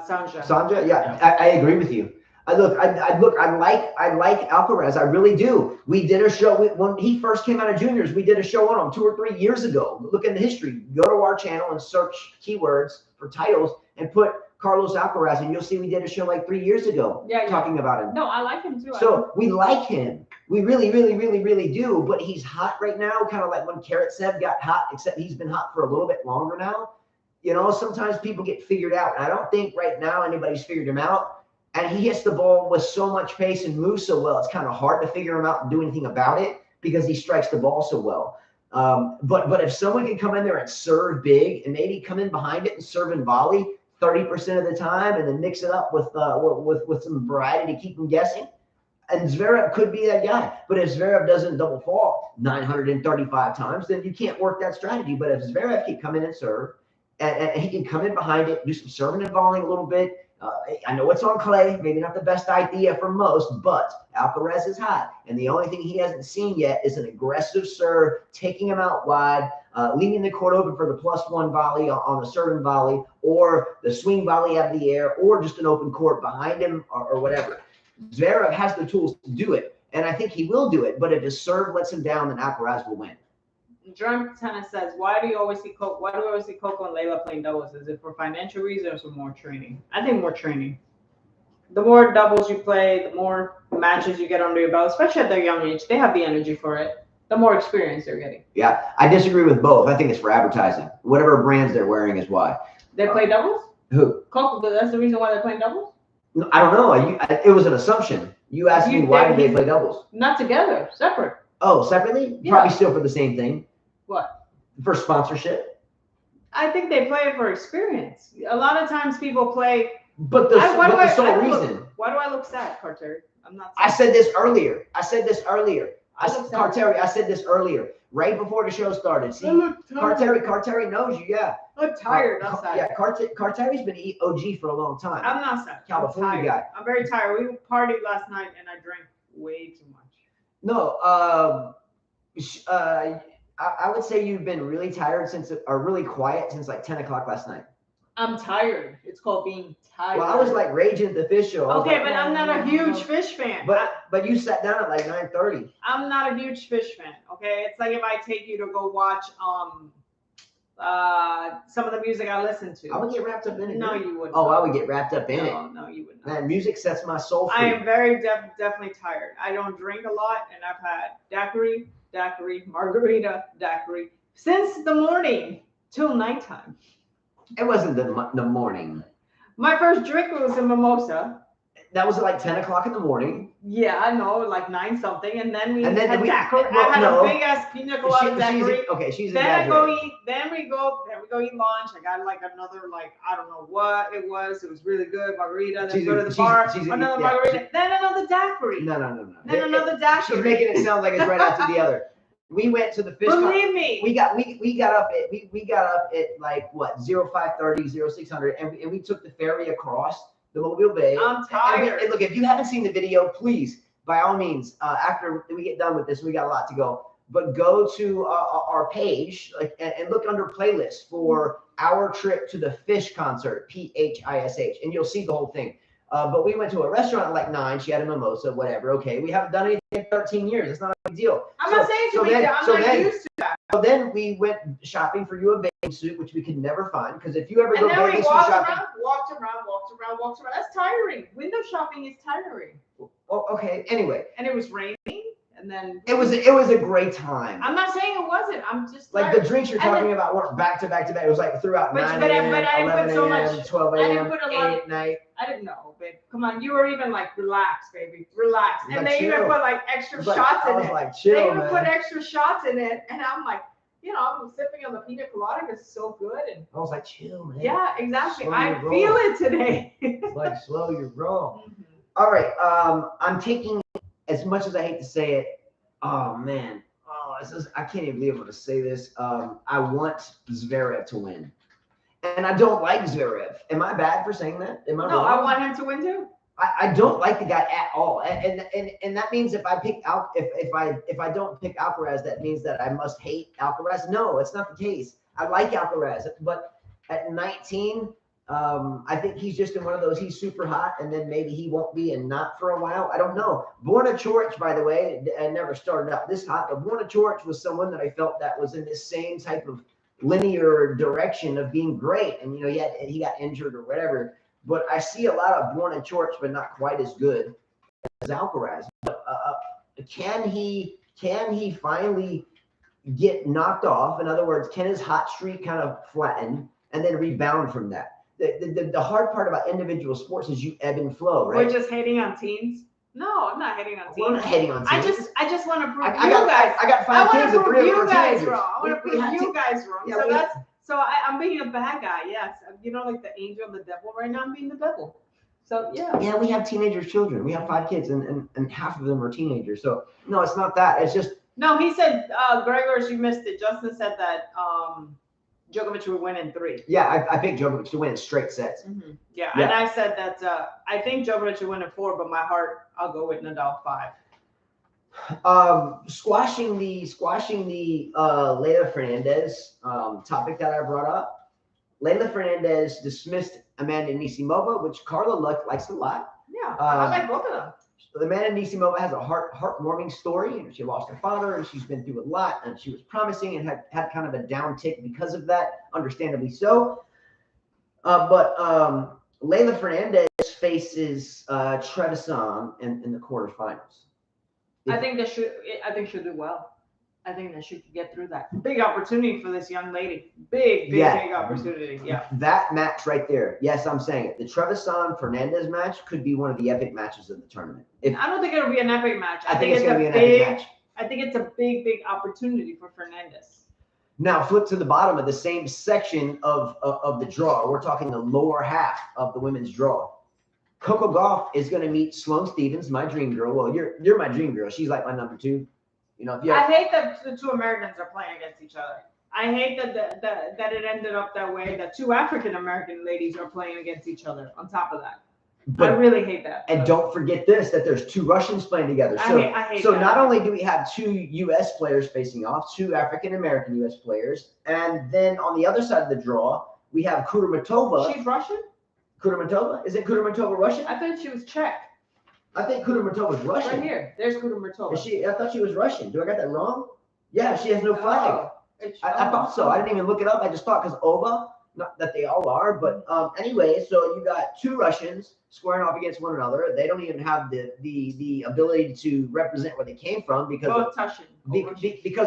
Sandra. Sandra, yeah, I agree with you. I like Alcaraz. I really do. We did a show when he first came out of juniors. We did a show on him 2 or 3 years ago. Look in the history. Go to our channel and search keywords for titles and put Carlos Alcaraz, and you'll see we did a show like 3 years ago talking about him. No, I like him too. So we like him. We really, really, really, really do. But he's hot right now, kind of like when Karatsev got hot, except he's been hot for a little bit longer now. You know, sometimes people get figured out. And I don't think right now anybody's figured him out. And he hits the ball with so much pace and moves so well, it's kind of hard to figure him out and do anything about it because he strikes the ball so well. But if someone can come in there and serve big and maybe come in behind it and serve and volley 30% of the time and then mix it up with some variety to keep them guessing, and Zverev could be that guy. But if Zverev doesn't double fault 935 times, then you can't work that strategy. But if Zverev can come in and serve, and he can come in behind it, do some serving and volleying a little bit. I know it's on clay, maybe not the best idea for most, but Alcaraz is hot. And the only thing he hasn't seen yet is an aggressive serve, taking him out wide, leaving the court open for the +1 volley on the serve and volley, or the swing volley out of the air, or just an open court behind him or whatever. Zverev has the tools to do it, and I think he will do it. But if his serve lets him down, then Alcaraz will win. Drum Tennis says, why do we always see Coco and Leylah playing doubles? Is it for financial reasons or more training? I think more training. The more doubles you play, the more matches you get under your belt, especially at their young age. They have the energy for it. The more experience they're getting. Yeah, I disagree with both. I think it's for advertising. Whatever brands they're wearing is why. They play doubles? Who? Coco, that's the reason why they're playing doubles? No, I don't know. It was an assumption. You asked me why do they play doubles? Not together, separate. Oh, separately? Yeah. Probably still for the same thing. What? For sponsorship. I think they play it for experience. A lot of times people play. But the sole reason. Why do I look sad, Carter? I'm not. I said this earlier. Carteri, I said this earlier, right before the show started. See, Carteri knows you. Yeah. I'm tired. I'm sad. Yeah, Carteri's been OG for a long time. I'm not sad. California guy. I'm very tired. We partied last night and I drank way too much. No. I would say you've been really tired really quiet since like 10 o'clock last night. I'm tired. It's called being tired. Well, I was like raging at the fish show. Okay, but I'm not a huge fish fan. But you sat down at like 9:30. I'm not a huge fish fan. Okay, it's like if I take you to go watch some of the music I listen to. I would get wrapped up in it. No, you wouldn't. Oh, I would get wrapped up in it. No, you wouldn't. Man, music sets my soul free. I am very definitely tired. I don't drink a lot, and I've had daiquiri, margarita, daiquiri since the morning till nighttime. It wasn't the morning. My first drink was a mimosa. That was at like 10 o'clock in the morning. Yeah, I know, like 9 something, and then had daiquiri. Well, I had a big ass pina colada daiquiri. She's then we go eat lunch. I got like another I don't know what it was. It was really good margarita. Then go to the bar. Another margarita. Then another daiquiri. No. Then another daiquiri. She's making it sound like it's right after the other. We went to the fish. Believe me. We got up at like what 0530, 0600, and we took the ferry across the Mobile Bay. I'm tired. And look, if you haven't seen the video, please, by all means, after we get done with this, we got a lot to go. But go to our page and look under playlist for our trip to the Fish concert, PHISH, and you'll see the whole thing. But we went to a restaurant at like 9. She had a mimosa, whatever. Okay, we haven't done anything in 13 years. It's not a big deal. I'm not saying to big deal. I'm not used to that. So then we went shopping for you a bathing suit, which we could never find because if you ever go bathing suit shopping, walked around. That's tiring. Window shopping is tiring. Well, okay. Anyway, and it was raining, and then it was a great time. I'm not saying it wasn't. I'm just like the drinks you're talking about weren't back to back to back. It was like throughout 9 a.m., 11 a.m., 12 a.m., 8 at night. I didn't know, babe. Come on, you were even like relax, baby, relax. And they even put like extra shots in it. Like, chill, they even put extra shots in it, and I'm like, I'm sipping on the pina colada. It's so good. And I was like, chill, man. Yeah, exactly. I feel it today. It's like slow your roll. Mm-hmm. All right. I'm taking as much as I hate to say it, oh man, I can't even be able to say this. I want Zverev to win, and I don't like Zverev. Am I bad for saying that? Am I No, wrong? I want him to win too. I don't like the guy at all, and that means if I pick out if I don't pick Alcaraz, that means that I must hate Alcaraz. No, it's not the case. I like Alcaraz, but at 19, I think he's just in one of those. He's super hot, and then maybe he won't be, and not for a while. I don't know. Borna Coric, by the way, I never started out this hot, but Borna Coric was someone that I felt that was in this same type of linear direction of being great, and he got injured or whatever. But I see a lot of Borna Coric, but not quite as good as Alcaraz. But can he finally get knocked off? In other words, can his hot streak kind of flatten and then rebound from that? The hard part about individual sports is you ebb and flow, right? We're just hating on teams. No, I'm not hating on teams. We're not hating on teams. I just want to prove I got 5 kids and 3 of them are teenagers. I want to prove you guys wrong. Yeah, so I'm being a bad guy. Yes, like the angel and the devil. Right now, I'm being the devil. So yeah. Yeah, we have teenagers, children. We have 5 kids, and half of them are teenagers. So no, it's not that. It's just no. He said, Gregor, you missed it. Justin said that Djokovic would win in 3. Yeah, I picked Djokovic to win in straight sets. Mm-hmm. Yeah, and I said that I think Djokovic would win in 4, but my heart, I'll go with Nadal 5. Squashing the Leylah Fernandez topic that I brought up. Leylah Fernandez dismissed Amanda Anisimova, which Carla likes a lot. Yeah, I like both of them. Amanda Anisimova has a heartwarming story. She lost her father, and she's been through a lot. And she was promising and had kind of a down tick because of that, understandably so. But Leylah Fernandez faces Trevisan in the quarterfinals. I think she'll do well. I think that she could get through that. Big opportunity for this young lady. Big opportunity. Yeah. That match right there. Yes, I'm saying it. The Trevisan Fernandez match could be one of the epic matches of the tournament. I don't think it'll be an epic match. I think it's going to be an epic match. I think it's a big opportunity for Fernandez. Now, flip to the bottom of the same section of the draw. We're talking the lower half of the women's draw. Coco Gauff is going to meet Sloane Stephens, my dream girl. Well, you're my dream girl. She's like my number 2. I hate that the 2 Americans are playing against each other. I hate that it ended up that way. That 2 African American ladies are playing against each other. On top of that, I really hate that. And don't forget this: that there's 2 Russians playing together. So, I hate so that. Not only do we have 2 U.S. players facing off, 2 African American U.S. players, and then on the other side of the draw, we have Kudermetova. She's Russian? Kudermetova? Isn't Kudermetova Russian? I thought she was Czech. I think Kudermetova is Russian. Right here. There's Kudermetova. I thought she was Russian. Do I got that wrong? Yeah, she has no flag. I thought so. I didn't even look it up. I just thought because Oba, not that they all are, but anyway, so you got 2 Russians squaring off against one another. They don't even have the ability to represent where they came from because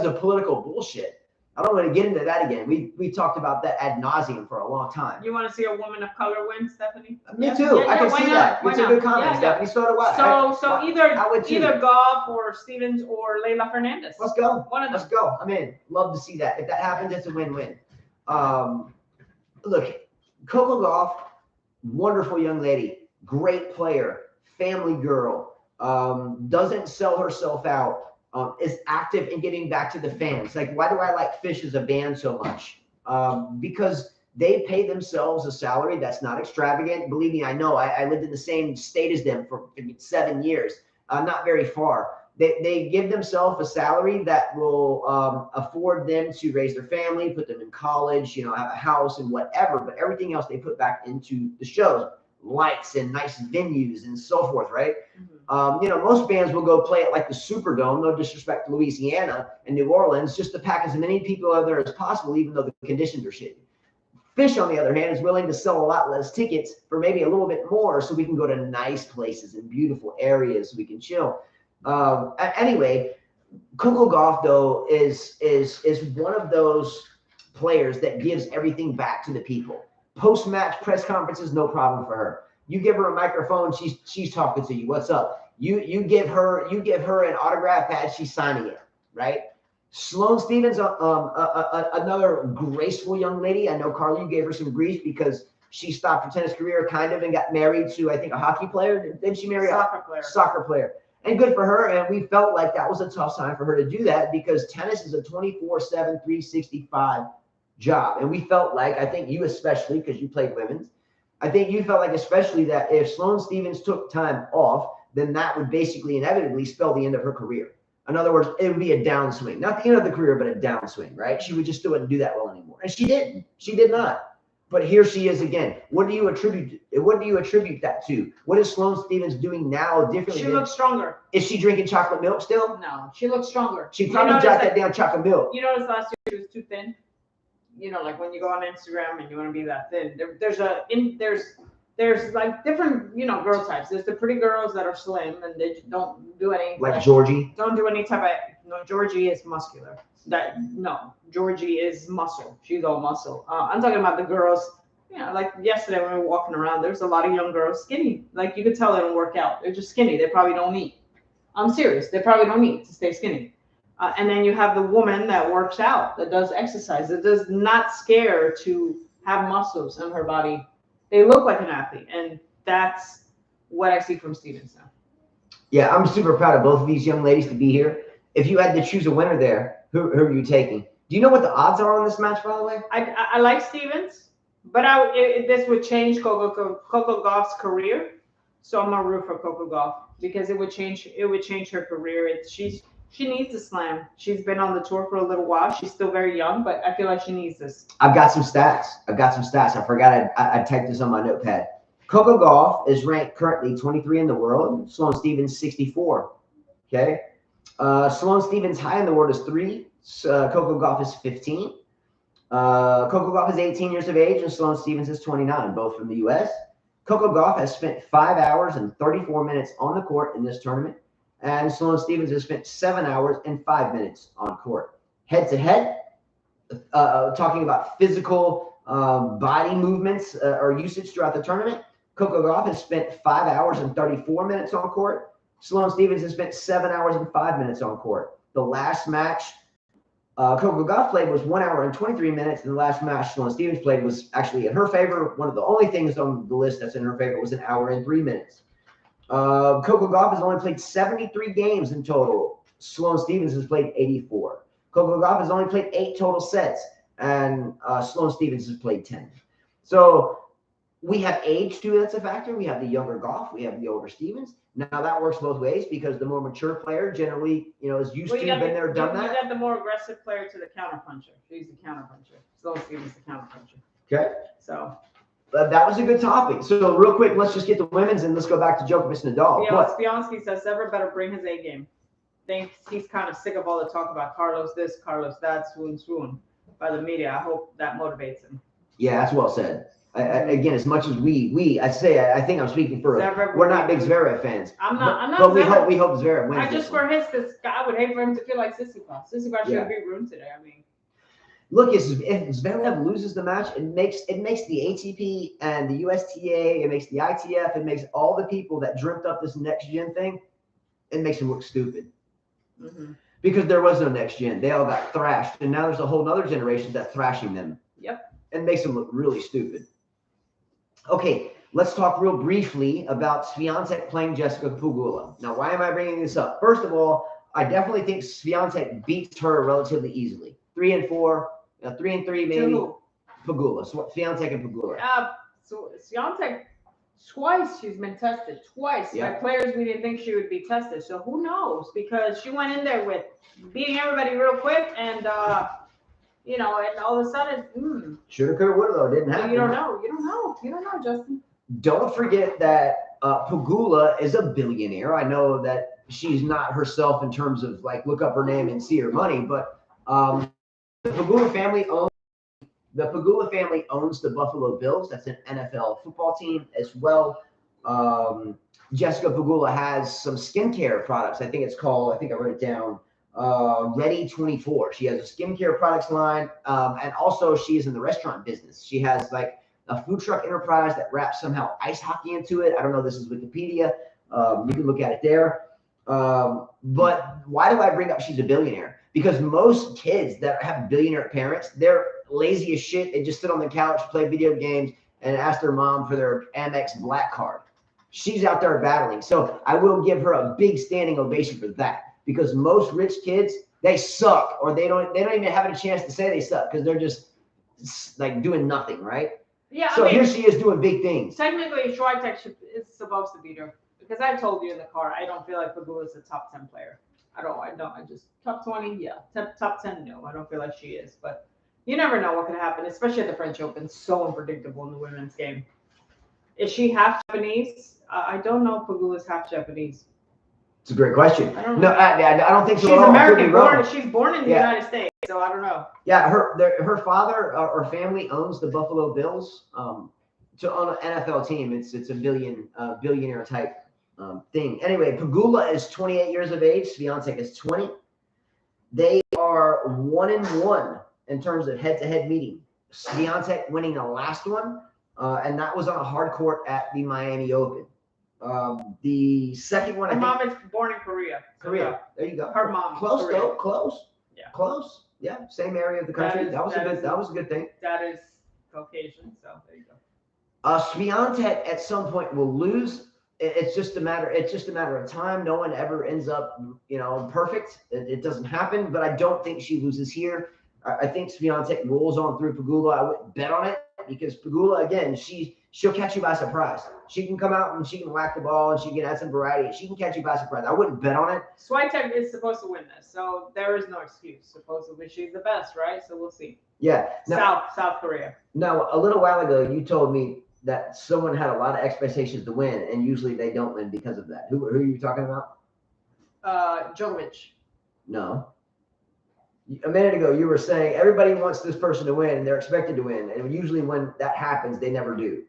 of political bullshit. I don't want to get into that again. We talked about that ad nauseum for a long time. You want to see a woman of color win, Stephanie? Me too. I can see that. It's a good comment, Stephanie. So do I. So either Goff or Stevens or Leylah Fernandez. Let's go. One of them. Let's go. I'm in. Love to see that. If that happens, it's a win-win. Look, Coco Gauff, wonderful young lady, great player, family girl, doesn't sell herself out. Is active in getting back to the fans. Like, why do I like Fish as a band so much? Because they pay themselves a salary that's not extravagant. Believe me, I know. I lived in the same state as them for 7 years, not very far. They give themselves a salary that will afford them to raise their family, put them in college, have a house and whatever. But everything else they put back into the shows, lights and nice venues and so forth, right? Mm-hmm. Most bands will go play at like the Superdome, no disrespect to Louisiana and New Orleans, just to pack as many people out there as possible, even though the conditions are shitty. Fish, on the other hand, is willing to sell a lot less tickets for maybe a little bit more so we can go to nice places and beautiful areas so we can chill. Anyway, Coco Gauff, though, is one of those players that gives everything back to the people. Post-match press conferences, no problem for her. You give her a microphone, she's talking to you. What's up? You give her an autograph pad, she's signing it, right? Sloane Stephens, another graceful young lady. I know, Carly, you gave her some grief because she stopped her tennis career kind of and got married to, I think, a hockey player. Didn't she marry a soccer player? Soccer player. And good for her. And we felt like that was a tough time for her to do that because tennis is a 24/7, 365 job. And we felt like, I think you especially, because you played women's, I think you felt like especially that if Sloane Stephens took time off, then that would basically inevitably spell the end of her career. In other words, it would be a downswing. Not the end of the career, but a downswing, right? She would just still wouldn't do that well anymore. And she didn't. She did not. But here she is again. What do you attribute that to? What is Sloane Stephens doing now differently? She looks stronger. Is she drinking chocolate milk still? No, she looks stronger. She probably jotted that down chocolate milk. You noticed last year she was too thin? You know, like when you go on Instagram and you want to be that thin. There's like different, you know, girl types. There's the pretty girls that are slim and they don't do any like Georgie. Don't do any type of no. Georgie is muscular. Georgie is muscle. She's all muscle. I'm talking about the girls. You know, like yesterday when we were walking around, there's a lot of young girls skinny. Like you could tell they don't work out. They're just skinny. They probably don't eat. I'm serious. They probably don't eat to stay skinny. And then you have the woman that works out, that does exercise, that does not scare to have muscles in her body. They look like an athlete, and that's what I see from Stephens now. Yeah, I'm super proud of both of these young ladies to be here. If you had to choose a winner there, who are you taking? Do you know what the odds are on this match, by the way? I like Stephens, but this would change Coco Gauff's career. So I'm gonna root for Coco Gauff because it would change her career. She needs a slam. She's been on the tour for a little while. She's still very young, but I feel like she needs this. I've got some stats. I forgot I typed this on my notepad. Coco Gauff is ranked currently 23 in the world. Sloane Stephens 64. Okay. Sloane Stephens high in the world is 3. Coco Gauff is 15. Coco Gauff is 18 years of age and Sloane Stephens is 29, both from the U.S. Coco Gauff has spent 5 hours and 34 minutes on the court in this tournament. And Sloane Stephens has spent 7 hours and 5 minutes on court. Head to head, talking about physical body movements or usage throughout the tournament, Coco Gauff has spent 5 hours and 34 minutes on court. Sloane Stephens has spent 7 hours and 5 minutes on court. The last match Coco Gauff played was 1 hour and 23 minutes, and the last match Sloane Stephens played was actually in her favor. One of the only things on the list that's in her favor was 1 hour and 3 minutes. Coco Gauff has only played 73 games in total. Sloane Stephens has played 84. Coco Gauff has only played 8 total sets, and Sloane Stephens has played 10. So we have age too. That's a factor. We have the younger Gauff. We have the older Stephens. Now that works both ways because the more mature player generally, is used to, been there, done that. You got the more aggressive player to the counterpuncher. She's the counterpuncher. Sloane Stephens the counterpuncher. Okay. So. That was a good topic. So real quick, let's just get the women's and let's go back to Djokovic and Nadal. Spionski says Zverev better bring his A game. Thinks he's kind of sick of all the talk about Carlos this, Carlos that, swoon by the media. I hope that motivates him. Yeah, that's well said. Again, as much as I think I'm speaking for we're not big Zverev fans. I'm not. But we hope Zverev wins. I would hate for him to feel like Tsitsipas. Tsitsipas should beat Rune today. I mean. Look, if Zverev loses the match, it makes the ATP and the USTA, it makes the ITF, it makes all the people that dreamt up this next gen thing, it makes them look stupid. Mm-hmm. Because there was no next gen. They all got thrashed, and now there's a whole other generation that's thrashing them. Yep. And makes them look really stupid. Okay, let's talk real briefly about Swiatek playing Jessica Pegula. Now, why am I bringing this up? First of all, I definitely think Swiatek beats her relatively easily. 3-4. 3-3 maybe. Pegula. So Swiatek and Pegula. So Swiatek, twice she's been tested. Twice by players we didn't think she would be tested. So who knows? Because she went in there with beating everybody real quick, and and all of a sudden, shoulda, coulda, woulda though. Didn't happen. You don't know, Justin. Don't forget that Pegula is a billionaire. I know that she's not herself in terms of like look up her name and see her money, but the Pegula family owns the Buffalo Bills. That's an NFL football team as well. Jessica Pegula has some skincare products. I think I wrote it down. Ready 24. She has a skincare products line, and also she is in the restaurant business. She has like a food truck enterprise that wraps somehow ice hockey into it. I don't know. This is Wikipedia. You can look at it there. But why do I bring up she's a billionaire? Because most kids that have billionaire parents, they're lazy as shit. They just sit on the couch, play video games, and ask their mom for their Amex Black card. She's out there battling. So I will give her a big standing ovation for that, because most rich kids, they suck, or they don't even have a chance to say they suck because they're just like doing nothing, right? Yeah. So here she is doing big things. Technically, Swiatek is supposed to beat her, because I told you in the car, I don't feel like Pegula is a top 10 player. I don't. I just top 20, yeah. Top 10, no. I don't feel like she is, but you never know what can happen, especially at the French Open. So unpredictable in the women's game. Is she half Japanese? I don't know if Pegula is half Japanese. It's a great question. I don't know. No, I don't think so. She's American born. She's born in the United States, so I don't know. Yeah, her father or family owns the Buffalo Bills. To own an NFL team, it's a billionaire type thing. Anyway, Pegula is 28 years of age. Swiatek is 20. They are 1-1 in terms of head-to-head meeting. Swiatek winning the last one, and that was on a hard court at the Miami Open. The second one, her mom is born in Korea. Korea. There you go. Her mom. Close Korea. though. Close. Yeah. Close. Yeah. Same area of the country. That was a good thing. That is Caucasian. So there you go. Swiatek at some point will lose. It's just a matter of time. No one ever ends up, perfect. It doesn't happen. But I don't think she loses here. I think Swiatek rolls on through Pegula. I wouldn't bet on it, because Pegula, again, she'll catch you by surprise. She can come out and she can whack the ball and she can add some variety. She can catch you by surprise. I wouldn't bet on it. Swiatek is supposed to win this, so there is no excuse. Supposedly she's the best, right? So we'll see. Yeah. Now, South Korea. Now, a little while ago, you told me that someone had a lot of expectations to win, and usually they don't win because of that. Who are you talking about? Djokovic. No. A minute ago, you were saying everybody wants this person to win, and they're expected to win. And usually when that happens, they never do.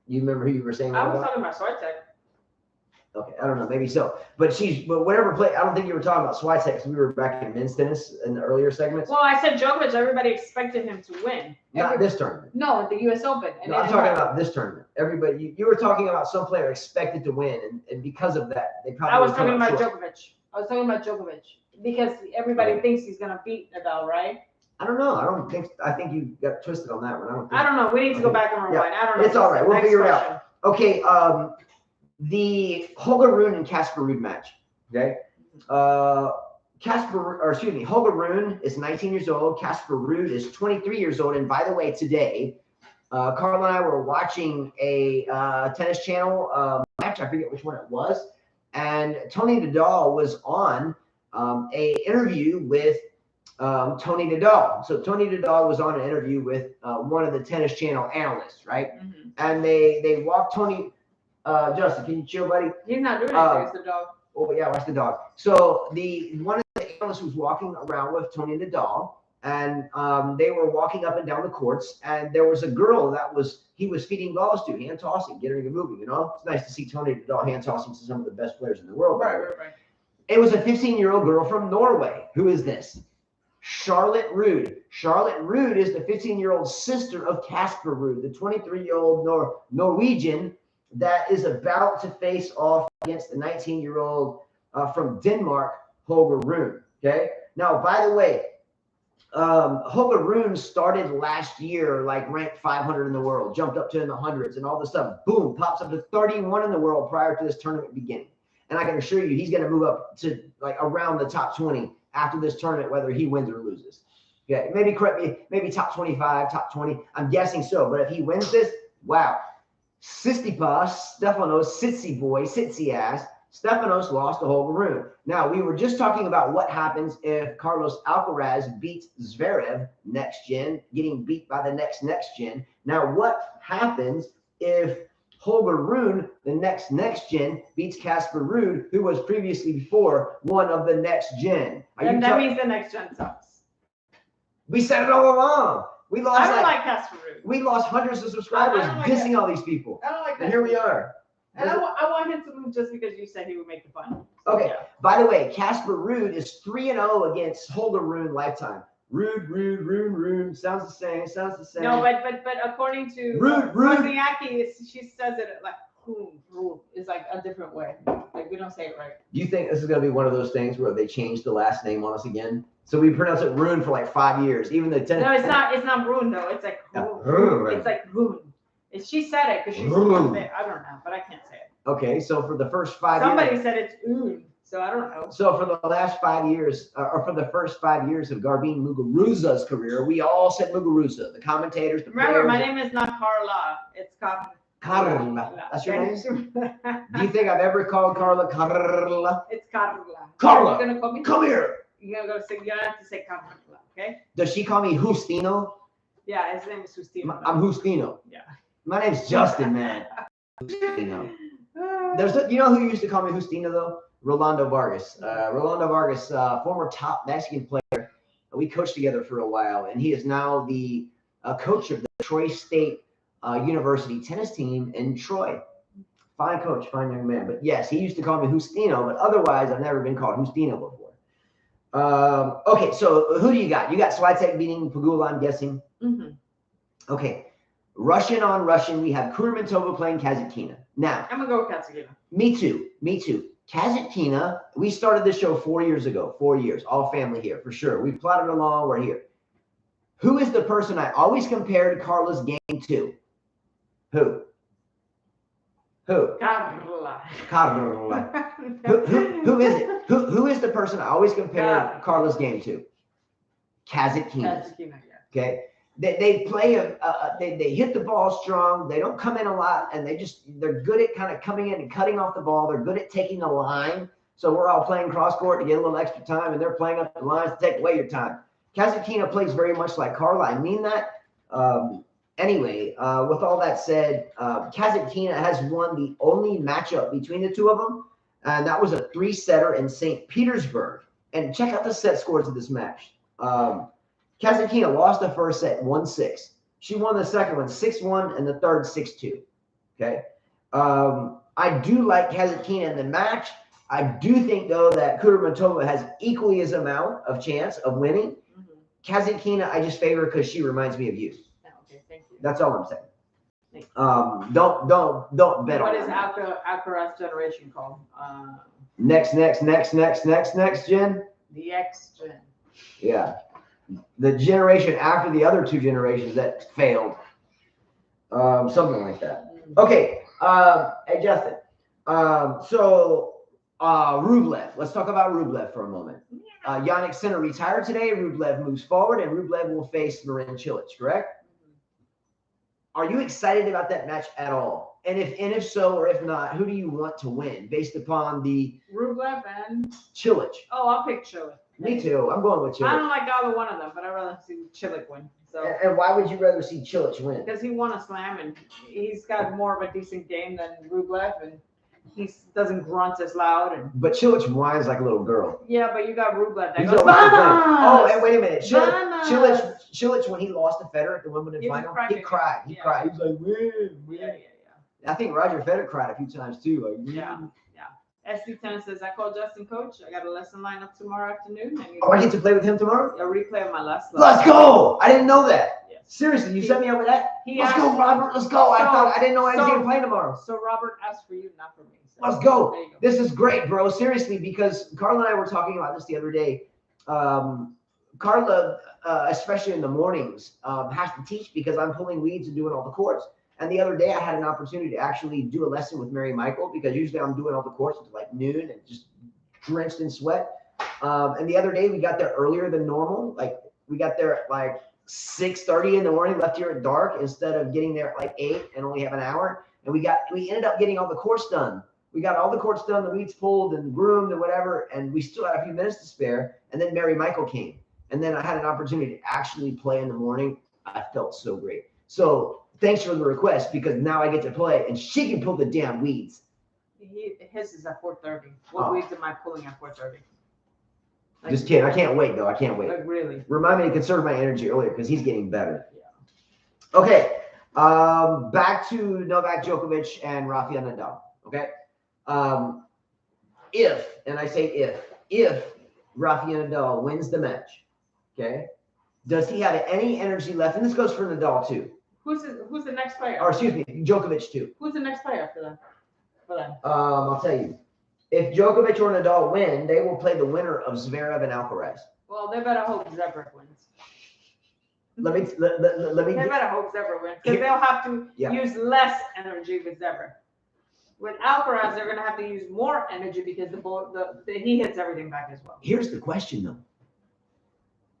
You remember who you were saying? I was talking about Swiatek. Okay, I don't know, maybe so. But whatever play, I don't think you were talking about Swiatek, because we were back in men's tennis in the earlier segments. Well, I said Djokovic, everybody expected him to win. Not this tournament. No, the U.S. Open. No, I'm talking about this tournament. Everybody, you were talking about some player expected to win, and because of that, they probably. I was talking about Djokovic. Because everybody thinks he's going to beat Nadal, right? I don't know. I think you got twisted on that one. I don't know. We need to go back and rewind. I don't know. It's all right. We'll figure it out. Okay. The Holger Rune and Casper Ruud match. Okay. Holger Rune is 19 years old. Casper Ruud is 23 years old. And by the way, today, Carl and I were watching a tennis channel match. I forget which one it was. And Tony Nadal was on a interview with Tony Nadal. So Tony Nadal was on an interview with one of the Tennis Channel analysts, right? Mm-hmm. And they walked Tony. Justin, can you chill, buddy? He's not doing it. It's the dog. Oh yeah, watch the dog. So one of the analysts was walking around with Tony Nadal, and they were walking up and down the courts, and there was a girl he was feeding balls to, hand tossing, getting her moving. It's nice to see Tony Nadal hand tossing to some of the best players in the world. Right. It was a 15-year-old girl from Norway. Who is this? Charlotte Ruud. Charlotte Ruud is the 15-year-old sister of Casper Ruud, the 23-year-old Norwegian that is about to face off against the 19-year-old from Denmark, Holger Rune. Okay. Now, by the way, Holger Rune started last year like ranked 500 in the world, jumped up to in the hundreds, and all this stuff, boom, pops up to 31 in the world prior to this tournament beginning. And I can assure you, he's going to move up to like around the top 20 after this tournament, whether he wins or loses. Okay, maybe top 25, top 20. I'm guessing so. But if he wins this, wow. Tsitsipas, Stefanos, Sitsy ass. Stefanos lost to Holger Rune. Now, we were just talking about what happens if Carlos Alcaraz beats Zverev next gen, getting beat by the next gen. Now, what happens if Holger Rune, the next gen, beats Casper Ruud, who was previously before one of the next gen? And that means the next gen sucks. We said it all along. I don't like Casper Ruud. We lost hundreds of subscribers dissing all these people. I don't like that. And here we are. And I want him to lose just because you said he would make the final. So, okay. Yeah. By the way, Casper Ruud is 3-0 against Holger Rune lifetime. Rune. Sounds the same. No, but according to Wozniacki, she says it like Rune is like a different way. Like we don't say it right. Do you think this is going to be one of those things where they change the last name on us again? So we pronounce it Rune for like 5 years, even the tennis. No, it's not Rune though. It's like Rune. It's like Rune. She said it because she's a bit. I don't know, but I can't say it. Okay, so for the first 5 years. Somebody said it's oon, so I don't know. So for the last 5 yeyears, or for the first 5 years of Garbine Muguruza's career, we all said Muguruza. The commentators, the Remember, players. my name is not Carla. It's Carla. Carla. That's your name? Do you think I've ever called Carla Carla? It's Carla. Carla, You're gonna call me? come here. You're gonna say. You have to say Carla, okay? Does she call me Justino? Yeah, his name is Justino. I'm Justino. Yeah. My name's Justin, man. Justino. You know who used to call me Justino though? Rolando Vargas. Rolando Vargas, former top Mexican player. We coached together for a while, and he is now the coach of the Troy State University tennis team in Troy. Fine coach, fine young man. But yes, he used to call me Justino, but otherwise I've never been called Justino before. Okay, so who do you got? You got Swiatek beating Pegula, I'm guessing. Mm-hmm. Okay, Russian on Russian. We have Kudermetova playing Kasatkina. Now, I'm gonna go with Kasatkina. Me too. Kasatkina, we started this show 4 years ago. 4 years, all family here for sure. We plotted along. We're here. Who is the person I always compared Carla's game to? Who? Carla. Carla. Who is it? Who is the person I always compared Carla's game to? Kasatkina. Kasatkina, yeah. Okay. They play they hit the ball strong. They don't come in a lot, and they're good at kind of coming in and cutting off the ball. They're good at taking the line. So we're all playing cross court to get a little extra time, and they're playing up the lines to take away your time. Kasatkina plays very much like Carla. I mean that. Anyway, with all that said, Kasatkina has won the only matchup between the two of them, and that was a 3-setter in St. Petersburg. And check out the set scores of this match. Kasatkina lost the first set 1-6. She won the second one 6-1 and the third 6-2. Okay. I do like Kasatkina in the match. I do think though that Kudermetova has equally as amount of chance of winning. Mm-hmm. Kasatkina, I just favor because she reminds me of you. Okay, thank you. That's all I'm saying. Don't bet on. What is Alcaraz generation called? Next, Jen. The X gen. Yeah. The generation after the other two generations that failed. Something like that. Okay. Hey, Justin. So Rublev. Let's talk about Rublev for a moment. Yannick Sinner retired today. Rublev moves forward, and Rublev will face Marin Cilic, correct? Are you excited about that match at all? And if so, or if not, who do you want to win based upon the Rublev and Cilic? Oh, I'll pick Cilic. Me too. I'm going with Cilic. I don't like either one of them, but I'd rather see Cilic win. So. And why would you rather see Cilic win? Because he won a slam, and he's got more of a decent game than Rublev, and he doesn't grunt as loud. But Cilic whines like a little girl. Yeah, but you got Rublev that He's goes, oh, and wait a minute. Cilic, when he lost to Federer at the Wimbledon final, he cried. He cried. He was like, win. Yeah. I think Roger Federer cried a few times too. Like, yeah. SD Tennis says, I called Justin coach. I got a lesson lined up tomorrow afternoon. I get to play with him tomorrow? A replay of my last lesson. Let's go. I didn't know that. Yes. Seriously, you set me up with that? Let's go, Robert. Let's go. I didn't know I was going to play tomorrow. So Robert asked for you, not for me. So let's go. This is great, bro. Seriously, because Carla and I were talking about this the other day. Carla, especially in the mornings, has to teach because I'm pulling weeds and doing all the courts. And the other day I had an opportunity to actually do a lesson with Mary Michael because usually I'm doing all the courts until like noon and just drenched in sweat. And the other day we got there earlier than normal. Like we got there at like 6:30 in the morning, left here at dark instead of getting there at like 8 and only have an hour. And we ended up getting all the courts done. We got all the courts done, the weeds pulled and groomed and whatever. And we still had a few minutes to spare. And then Mary Michael came. And then I had an opportunity to actually play in the morning. I felt so great. So thanks for the request because now I get to play and she can pull the damn weeds. His is at 4:30. What weeds am I pulling at 4:30? Like, just kidding. I can't wait though. I can't wait. Like really. Remind me to conserve my energy earlier because he's getting better. Yeah. Okay. Back to Novak Djokovic and Rafael Nadal. Okay. And I say if Rafael Nadal wins the match, okay, does he have any energy left? And this goes for Nadal too. Who's the next player? Or excuse me, Djokovic too. Who's the next player for them? I'll tell you. If Djokovic or Nadal win, they will play the winner of Zverev and Alcaraz. Well, they better hope Zverev wins. Let me. They better hope Zverev wins because they'll have to use less energy with Zverev. With Alcaraz, they're going to have to use more energy because he hits everything back as well. Here's the question, though.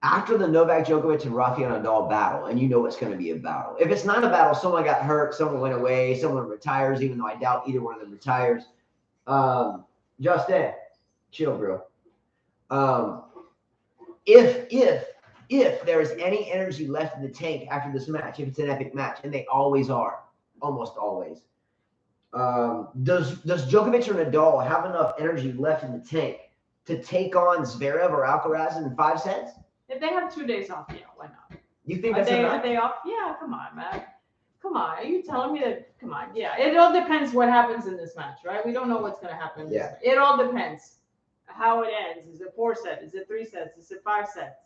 After the Novak Djokovic and Rafael Nadal battle, and you know it's going to be a battle. If it's not a battle, someone got hurt, someone went away, someone retires, even though I doubt either one of them retires. Justin, chill, bro. If there is any energy left in the tank after this match, if it's an epic match, and they always are, almost always, does Djokovic or Nadal have enough energy left in the tank to take on Zverev or Alcaraz in 5 sets? If they have 2 days off, yeah, why not? You think Are that's enough? they off? Yeah, come on, man. Come on. Are you telling me that? Come on. Yeah, it all depends what happens in this match, right? We don't know what's going to happen. Yeah. It all depends how it ends. Is it 4 sets? Is it 3 sets? Is it 5 sets?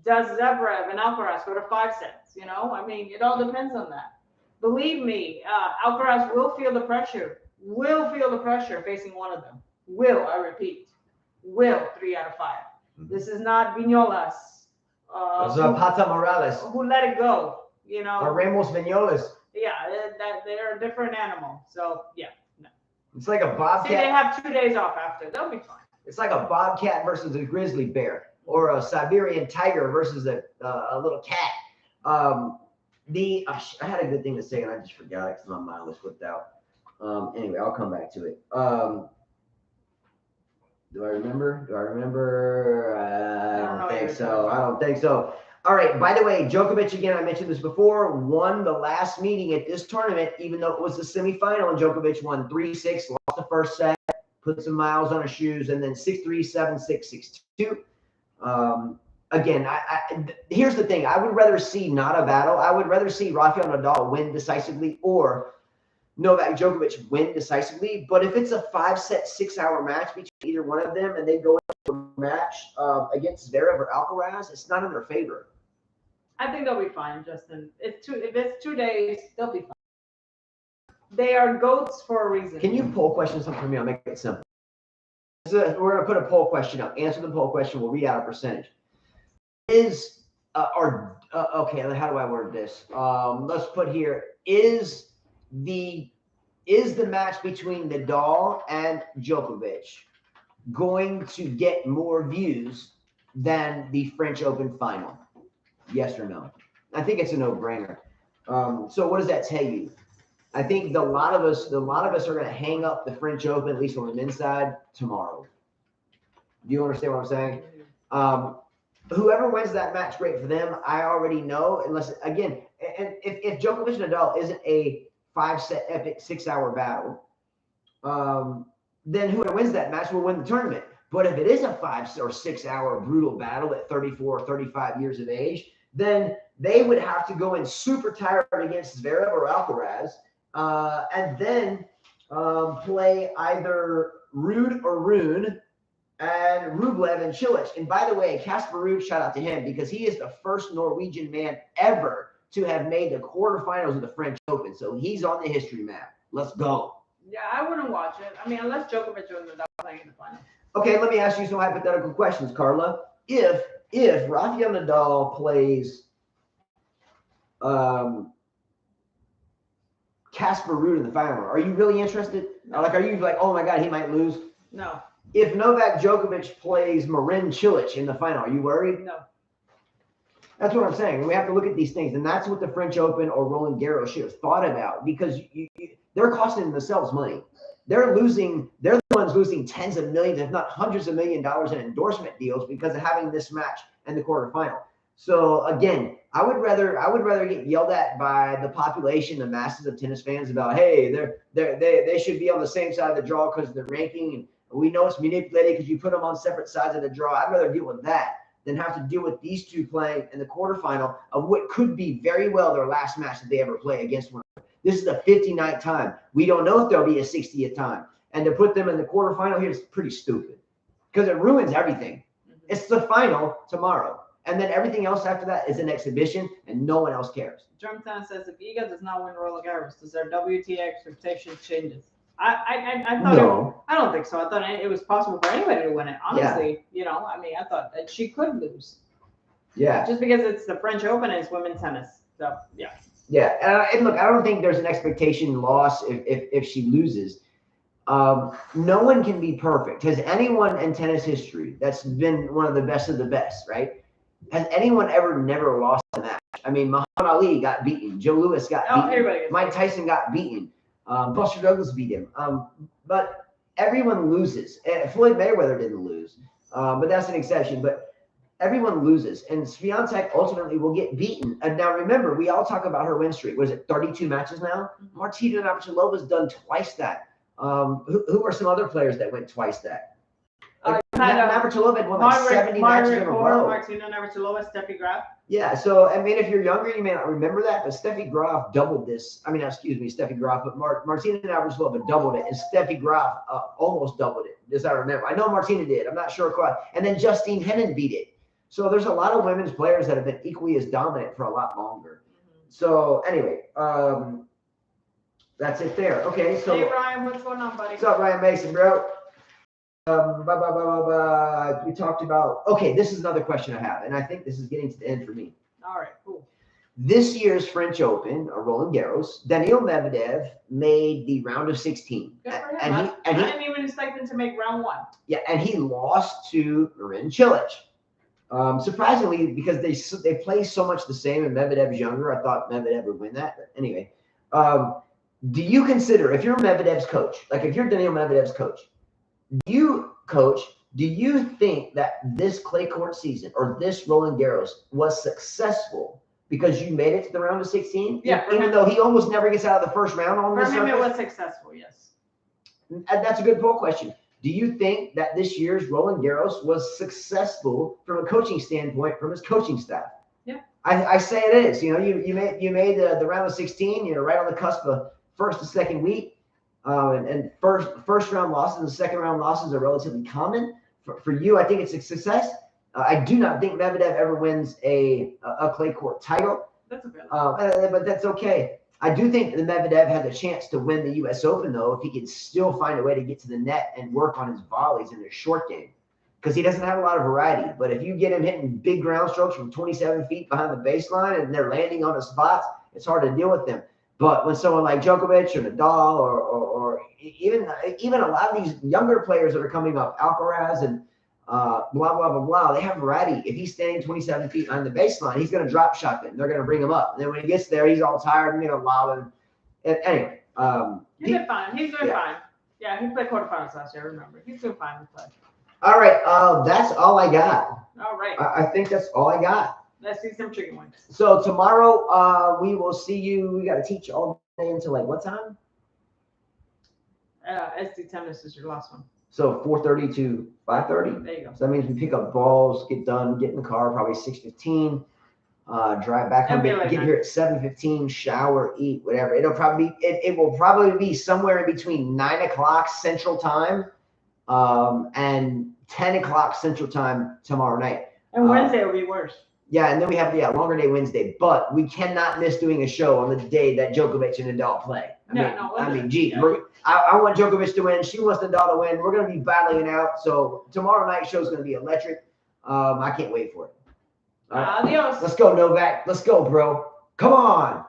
Does Zverev and Alcaraz go to 5 sets? You know, I mean, it all depends on that. Believe me, Alcaraz will feel the pressure. Will feel the pressure facing one of them. Will, I repeat. Will, 3 out of 5. Mm-hmm. This is not Vignolas. Pata Morales. Who let it go, you know. Or Ramos Vignolas. Yeah, they're a different animal. So, yeah, no. It's like a bobcat. See, they have 2 days off after. They'll be fine. It's like a bobcat versus a grizzly bear, or a Siberian tiger versus a little cat. I had a good thing to say, and I just forgot it because my mind was flipped out. Anyway, I'll come back to it. Do I remember? I don't think so. All right. By the way, Djokovic, again, I mentioned this before, won the last meeting at this tournament, even though it was the semifinal, and Djokovic won 3-6, lost the first set, put some miles on his shoes, and then 6-3, 7-6, 6-2. Again, here's the thing. I would rather see not a battle. I would rather see Rafael Nadal win decisively or Novak Djokovic win decisively. But if it's a 5-set, 6-hour match between either one of them and they go into a match against Zverev or Alcaraz, it's not in their favor. I think they'll be fine, Justin. If it's 2 days, they'll be fine. They are GOATs for a reason. Can you poll question something for me? I'll make it simple. We're going to put a poll question up. Answer the poll question. We'll read out a percentage. Okay, how do I word this? Let's put here, is the match between Nadal and Djokovic going to get more views than the French Open final? Yes or no? I think it's a no-brainer. So what does that tell you? I think a lot of us are going to hang up the French Open, at least on the men's side, tomorrow. Do you understand what I'm saying? Whoever wins that match, great for them. I already know, unless, again, and if Djokovic and Nadal isn't a 5-set epic 6-hour battle, then whoever wins that match will win the tournament. But if it is a 5 or 6 hour brutal battle at 34 or 35 years of age, then they would have to go in super tired against Zverev or Alcaraz, and then play either Rune and Rublev and Cilic. And by the way, Casper Ruud, shout out to him, because he is the first Norwegian man ever to have made the quarterfinals of the French Open. So he's on the history map. Let's go. Yeah, I wouldn't watch it. I mean, unless Djokovic or Nadal playing in the final. Okay, let me ask you some hypothetical questions, Carla. If Rafael Nadal plays Casper Ruud in the final, are you really interested? No. Like, are you like, oh my God, he might lose? No. If Novak Djokovic plays Marin Cilic in the final, are you worried? No. That's what I'm saying. We have to look at these things, and that's what the French Open or Roland Garros should have thought about, because they're costing themselves money. They're the ones losing tens of millions, if not hundreds of $1 million in endorsement deals because of having this match and the quarterfinal. So again, I would rather get yelled at by the population, the masses of tennis fans about, hey, they should be on the same side of the draw because of the ranking, and we know it's manipulated because you put them on separate sides of the draw. I'd rather deal with that than have to deal with these two playing in the quarterfinal of what could be very well their last match that they ever play against one another. This is the 59th time. We don't know if there'll be a 60th time. And to put them in the quarterfinal here is pretty stupid because it ruins everything. It's the final tomorrow. And then everything else after that is an exhibition, and no one else cares. Drumtown says, if Iga does not win Roland Garros, does their WTA expectations changes? I thought No. I don't think so. I thought it was possible for anybody to win it. Honestly, I mean, I thought that she could lose. Yeah. Just because it's the French Open and it's women's tennis. So, yeah. Yeah. And look, I don't think there's an expectation loss if she loses. No one can be perfect. Has anyone in tennis history that's been one of the best, right? Has anyone ever never lost a match? I mean, Muhammad Ali got beaten. Joe Louis got beaten. Mike Tyson got beaten. Buster Douglas beat him. But everyone loses. Floyd Mayweather didn't lose, but that's an exception. But everyone loses, and Swiatek ultimately will get beaten. And now remember, we all talk about her win streak. Was it 32 matches now? Martina Navratilova has done twice that. Who are some other players that went twice that? Navratilova had won like 70 matches in a row. Martina Navratilova, Steffi Graf. Yeah, so I mean, if you're younger, you may not remember that, but Steffi Graf doubled this. I mean, excuse me, Steffi Graf, but Martina Navratilova doubled it, and Steffi Graf almost doubled it, as I remember. I know Martina did. I'm not sure quite. And then Justine Henin beat it. So there's a lot of women's players that have been equally as dominant for a lot longer. So anyway, that's it there. Okay, so. Hey Ryan, what's going on, buddy? What's up, Ryan Mason, bro? We talked about. Okay, this is another question I have, and I think this is getting to the end for me. All right, cool. This year's French Open, or Roland Garros, Daniil Medvedev made the round of 16. Good for him. I didn't even expect him to make round 1. Yeah, and he lost to Marin Cilic. Surprisingly, because they play so much the same, and Medvedev's younger, I thought Medvedev would win that. But anyway, do you consider, if you're Medvedev's coach, like if you're Daniil Medvedev's coach, do you think that this clay court season or this Roland Garros was successful because you made it to the round of 16? Yeah. Even though he almost never gets out of the first round on this surface? For him, surface? it was successful, yes. And that's a good poll question. Do you think that this year's Roland Garros was successful from a coaching standpoint from his coaching staff? Yeah. I say it is. You know, you made the round of 16. You're right on the cusp of first and second week. And first round losses and second round losses are relatively common. For you, I think it's a success. I do not think Medvedev ever wins a clay court title. That's okay. But that's okay. I do think that Medvedev has a chance to win the U.S. Open, though, if he can still find a way to get to the net and work on his volleys in his short game. Because he doesn't have a lot of variety. But if you get him hitting big ground strokes from 27 feet behind the baseline and they're landing on the spots, it's hard to deal with them. But when someone like Djokovic or Nadal or even a lot of these younger players that are coming up, Alcaraz and blah, blah, blah, blah, they have variety. If he's standing 27 feet on the baseline, he's going to drop shot them. They're going to bring him up. And then when he gets there, he's all tired and going to lob him. And anyway. He's doing fine. He's doing fine. Yeah, he played quarterfinals last year, I remember. He's doing fine with play. All right. That's all I got. All right. I think that's all I got. Let's see some chicken wings. So tomorrow, we will see you. We got to teach all day until like what time? SD tennis is your last one. So 4:30 to 5:30. There you go. So that means we pick up balls, get done, get in the car, probably 6:15. Drive back home, get here at 7:15, shower, eat, whatever. It will probably be somewhere in between 9 o'clock Central Time, and 10 o'clock Central Time tomorrow night. And Wednesday will be worse. Yeah, and then we have longer day Wednesday, but we cannot miss doing a show on the day that Djokovic and Nadal play. I mean, geez, I want Djokovic to win. She wants Nadal to win. We're going to be battling it out. So tomorrow night's show is going to be electric. I can't wait for it. All right. Adios. Let's go, Novak. Let's go, bro. Come on.